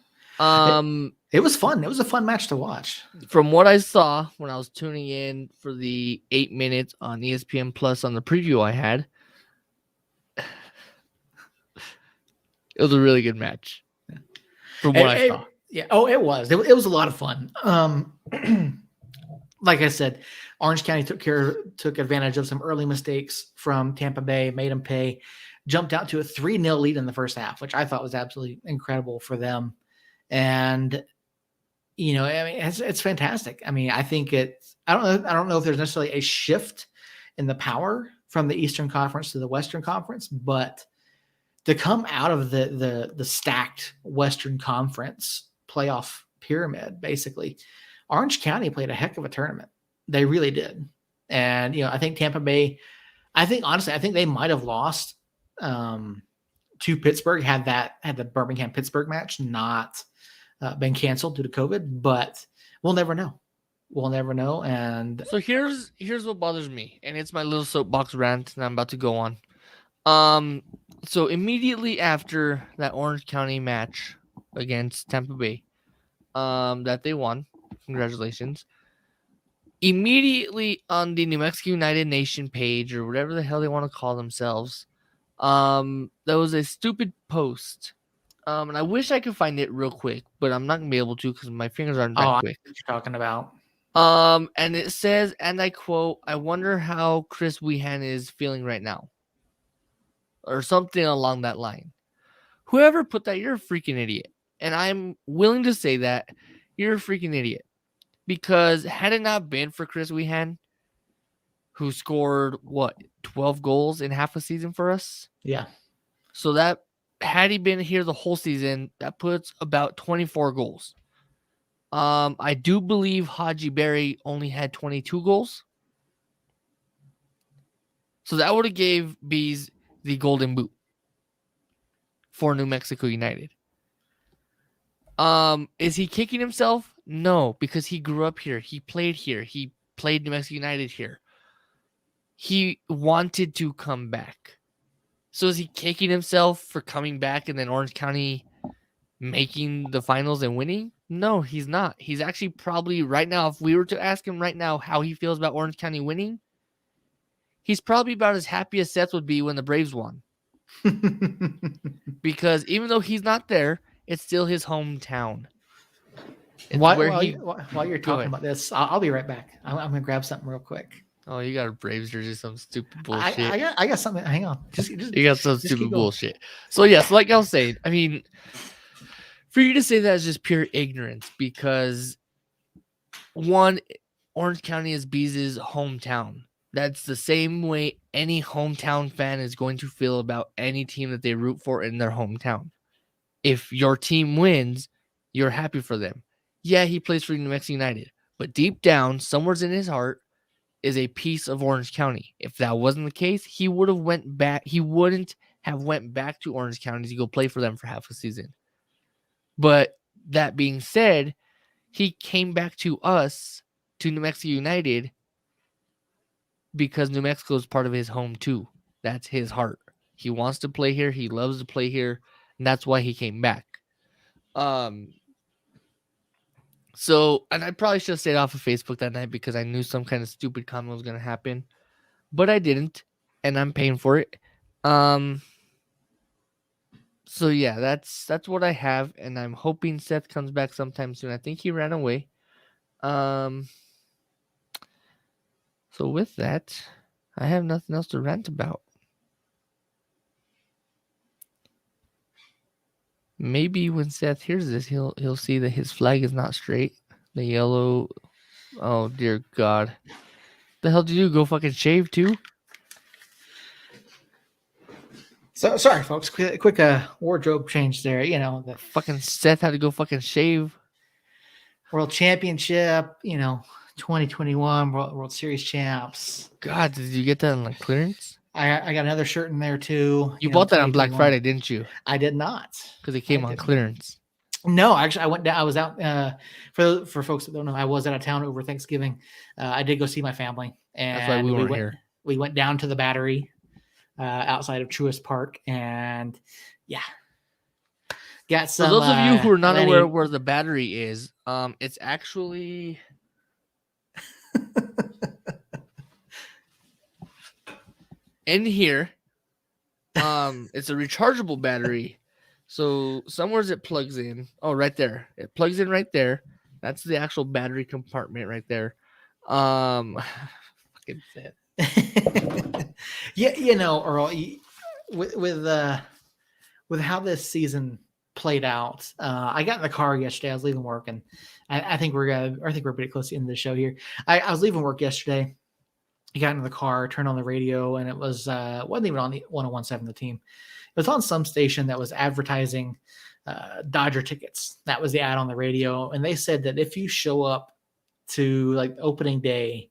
It was fun. It was a fun match to watch. From what I saw when I was tuning in for the 8 minutes on ESPN Plus on the preview I had, it was a really good match. From what I saw. Yeah. Oh, it was. It was a lot of fun. Like I said, Orange County took advantage of some early mistakes from Tampa Bay, made them pay, jumped out to a 3-0 lead in the first half, which I thought was absolutely incredible for them. And, I mean, it's fantastic. I mean, I think I don't know if there's necessarily a shift in the power from the Eastern Conference to the Western Conference, but to come out of the stacked Western Conference playoff pyramid, basically, Orange County played a heck of a tournament. They really did. And, I think Tampa Bay, honestly, I think they might have lost to Pittsburgh had the Birmingham Pittsburgh match not been canceled due to COVID, but we'll never know. We'll never know. And so here's what bothers me, and it's my little soapbox rant that I'm about to go on. So immediately after that Orange County match against Tampa Bay, that they won, congratulations. Immediately on the New Mexico United Nation page, or whatever the hell they want to call themselves, there was a stupid post. And I wish I could find it real quick, but I'm not gonna be able to because my fingers aren't that quick. What you're talking about. And it says, and I quote, "I wonder how Chris Wehan is feeling right now," or something along that line. Whoever put that, you're a freaking idiot. And I'm willing to say that you're a freaking idiot. Because had it not been for Chris Wehan, who scored, 12 goals in half a season for us? Yeah. So that, had he been here the whole season, that puts about 24 goals. I do believe Haji Berry only had 22 goals. So that would have gave Bees the golden boot for New Mexico United. Is he kicking himself? No, because he grew up here. He played here. He played New Mexico United here. He wanted to come back. So is he kicking himself for coming back and then Orange County making the finals and winning? No, he's not. He's actually probably right now, if we were to ask him right now how he feels about Orange County winning, he's probably about as happy as Seth would be when the Braves won. Because even though he's not there, it's still his hometown. It's while where you're Go talking ahead. about this, I'll be right back. I'm going to grab something real quick. Oh, you got a Braves jersey, some stupid bullshit. I got something. Hang on. Just You got some just stupid keep going. bullshit. So yes, like I was saying, I mean, for you to say that is just pure ignorance because one, Orange County is Bees' hometown. That's the same way any hometown fan is going to feel about any team that they root for in their hometown. If your team wins, you're happy for them. Yeah, he plays for New Mexico United, but deep down, somewhere in his heart, is a piece of Orange County. If that wasn't the case, he would have went back. He wouldn't have went back to Orange County to go play for them for half a season. But that being said, he came back to us, to New Mexico United, because New Mexico is part of his home too. That's his heart. He wants to play here. He loves to play here. And that's why he came back. So, and I probably should have stayed off of Facebook that night because I knew some kind of stupid comment was going to happen, but I didn't, and I'm paying for it. So yeah, that's what I have, and I'm hoping Seth comes back sometime soon. I think he ran away. So with that, I have nothing else to rant about. Maybe when Seth hears this, he'll see that his flag is not straight. The yellow. Oh dear God! The hell did you do? Go fucking shave too? So sorry, folks. Quick wardrobe change there. You know, the Fucking Seth had to go fucking shave. World Championship. 2021 World Series champs. God, did you get that on like clearance? I got another shirt in there too. You bought that on Black 2021. Friday, didn't you? I did not. Because it came I on didn't. clearance. No, actually, I went down. I was out for folks that don't know. I was out of town over Thanksgiving. I did go see my family, and That's why we weren't here. We went down to the Battery outside of Truist Park, and yeah, got For some. those of you who are not Lenny- aware where the Battery is, it's actually in here. It's a rechargeable battery. So somewhere it plugs in. Oh, right there. It plugs in right there. That's the actual battery compartment right there. Fucking Seth. yeah, Earl, with how this season played out, I got in the car yesterday. I was leaving work, and I think we're pretty close to the end of the show here. I was leaving work yesterday. I got in the car, turned on the radio, and it wasn't even on the 101.7 The Team. It was on some station that was advertising Dodger tickets. That was the ad on the radio, and they said that if you show up to like opening day,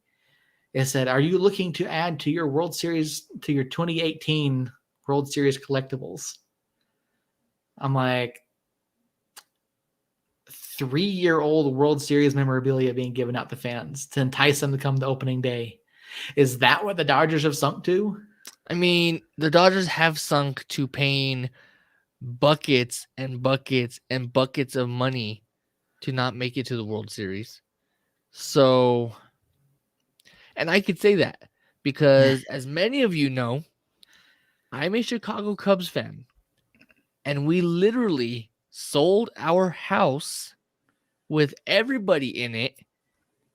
it said, "Are you looking to add to your World Series, to your 2018 World Series collectibles?" I'm like, 3-year-old World Series memorabilia being given out to fans to entice them to come to opening day. Is that what the Dodgers have sunk to? I mean, the Dodgers have sunk to paying buckets and buckets and buckets of money to not make it to the World Series. So, and I could say that because as many of you know, I'm a Chicago Cubs fan, and we literally sold our house with everybody in it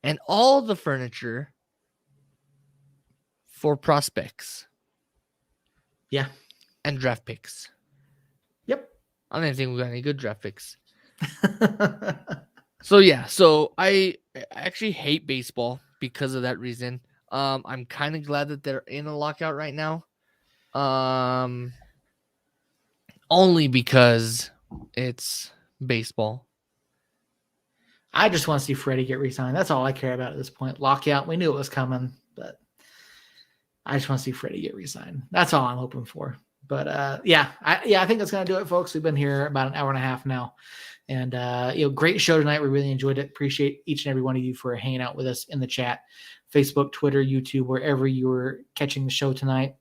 and all the furniture for prospects. Yeah. And draft picks. Yep. I don't even think we got any good draft picks. So yeah, so I actually hate baseball because of that reason. I'm kind of glad that they're in a lockout right now. Only because it's baseball. I just want to see Freddie get re-signed. That's all I care about at this point. Lockout, we knew it was coming, but I just want to see Freddie get re-signed. That's all I'm hoping for. But I think that's gonna do it, folks. We've been here about an hour and a half now, and great show tonight. We really enjoyed it. Appreciate each and every one of you for hanging out with us in the chat, Facebook, Twitter, YouTube, wherever you were catching the show tonight.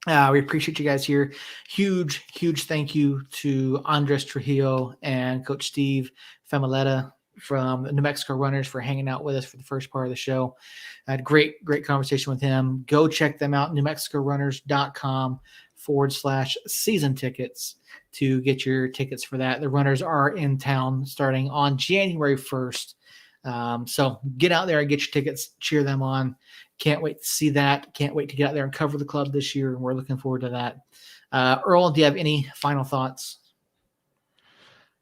We appreciate you guys here. Huge thank you to Andres Trujillo and Coach Steve Familetta from New Mexico Runners for hanging out with us for the first part of the show. I had great conversation with him. Go check them out, newmexicorunners.com/season tickets to get your tickets for that. The Runners are in town starting on January 1st. So get out there and get your tickets, cheer them on. Can't wait to see that. Can't wait to get out there and cover the club this year. And we're looking forward to that. Earl, do you have any final thoughts?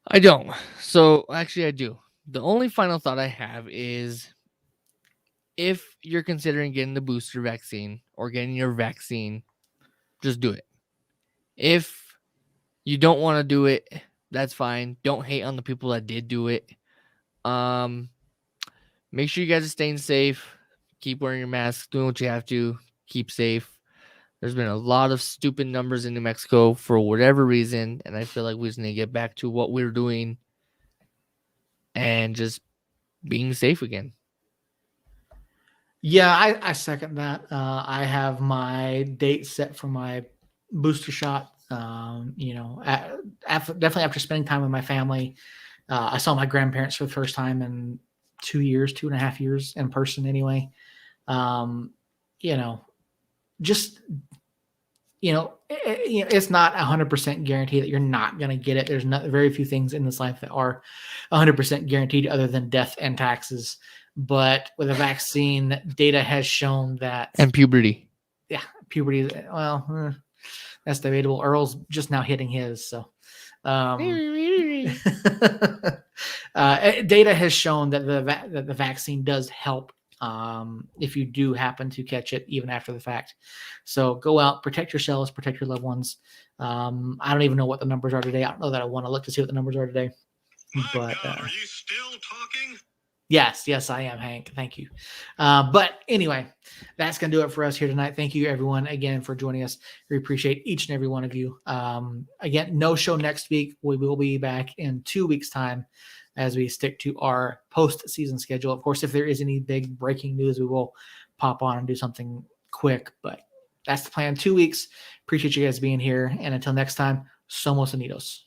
I don't. So actually I do. The only final thought I have is if you're considering getting the booster vaccine or getting your vaccine, just do it. If you don't want to do it, that's fine. Don't hate on the people that did do it. Make sure you guys are staying safe. Keep wearing your mask, doing what you have to. Keep safe. There's been a lot of stupid numbers in New Mexico for whatever reason, and I feel like we just need to get back to what we're doing and just being safe again. Yeah, I second that. I have my date set for my booster shot. Definitely after spending time with my family. I saw my grandparents for the first time in 2.5 years in person anyway. It's not 100% guaranteed that you're not going to get it. There's very few things in this life that are 100% guaranteed other than death and taxes. But with a vaccine, data has shown that. And puberty. Yeah, puberty. Well, that's debatable. Earl's just now hitting his. So data has shown that the vaccine does help if you do happen to catch it even after the fact. So go out, protect yourselves, protect your loved ones. I don't even know what the numbers are today. I don't know that I want to look to see what the numbers are today. My God, are you still talking? Yes, I am, Hank. Thank you. But anyway, that's going to do it for us here tonight. Thank you, everyone, again, for joining us. We appreciate each and every one of you. Again, no show next week. We will be back in 2 weeks' time as we stick to our post-season schedule. Of course, if there is any big breaking news, we will pop on and do something quick. But that's the plan. 2 weeks. Appreciate you guys being here. And until next time, Somos Unidos.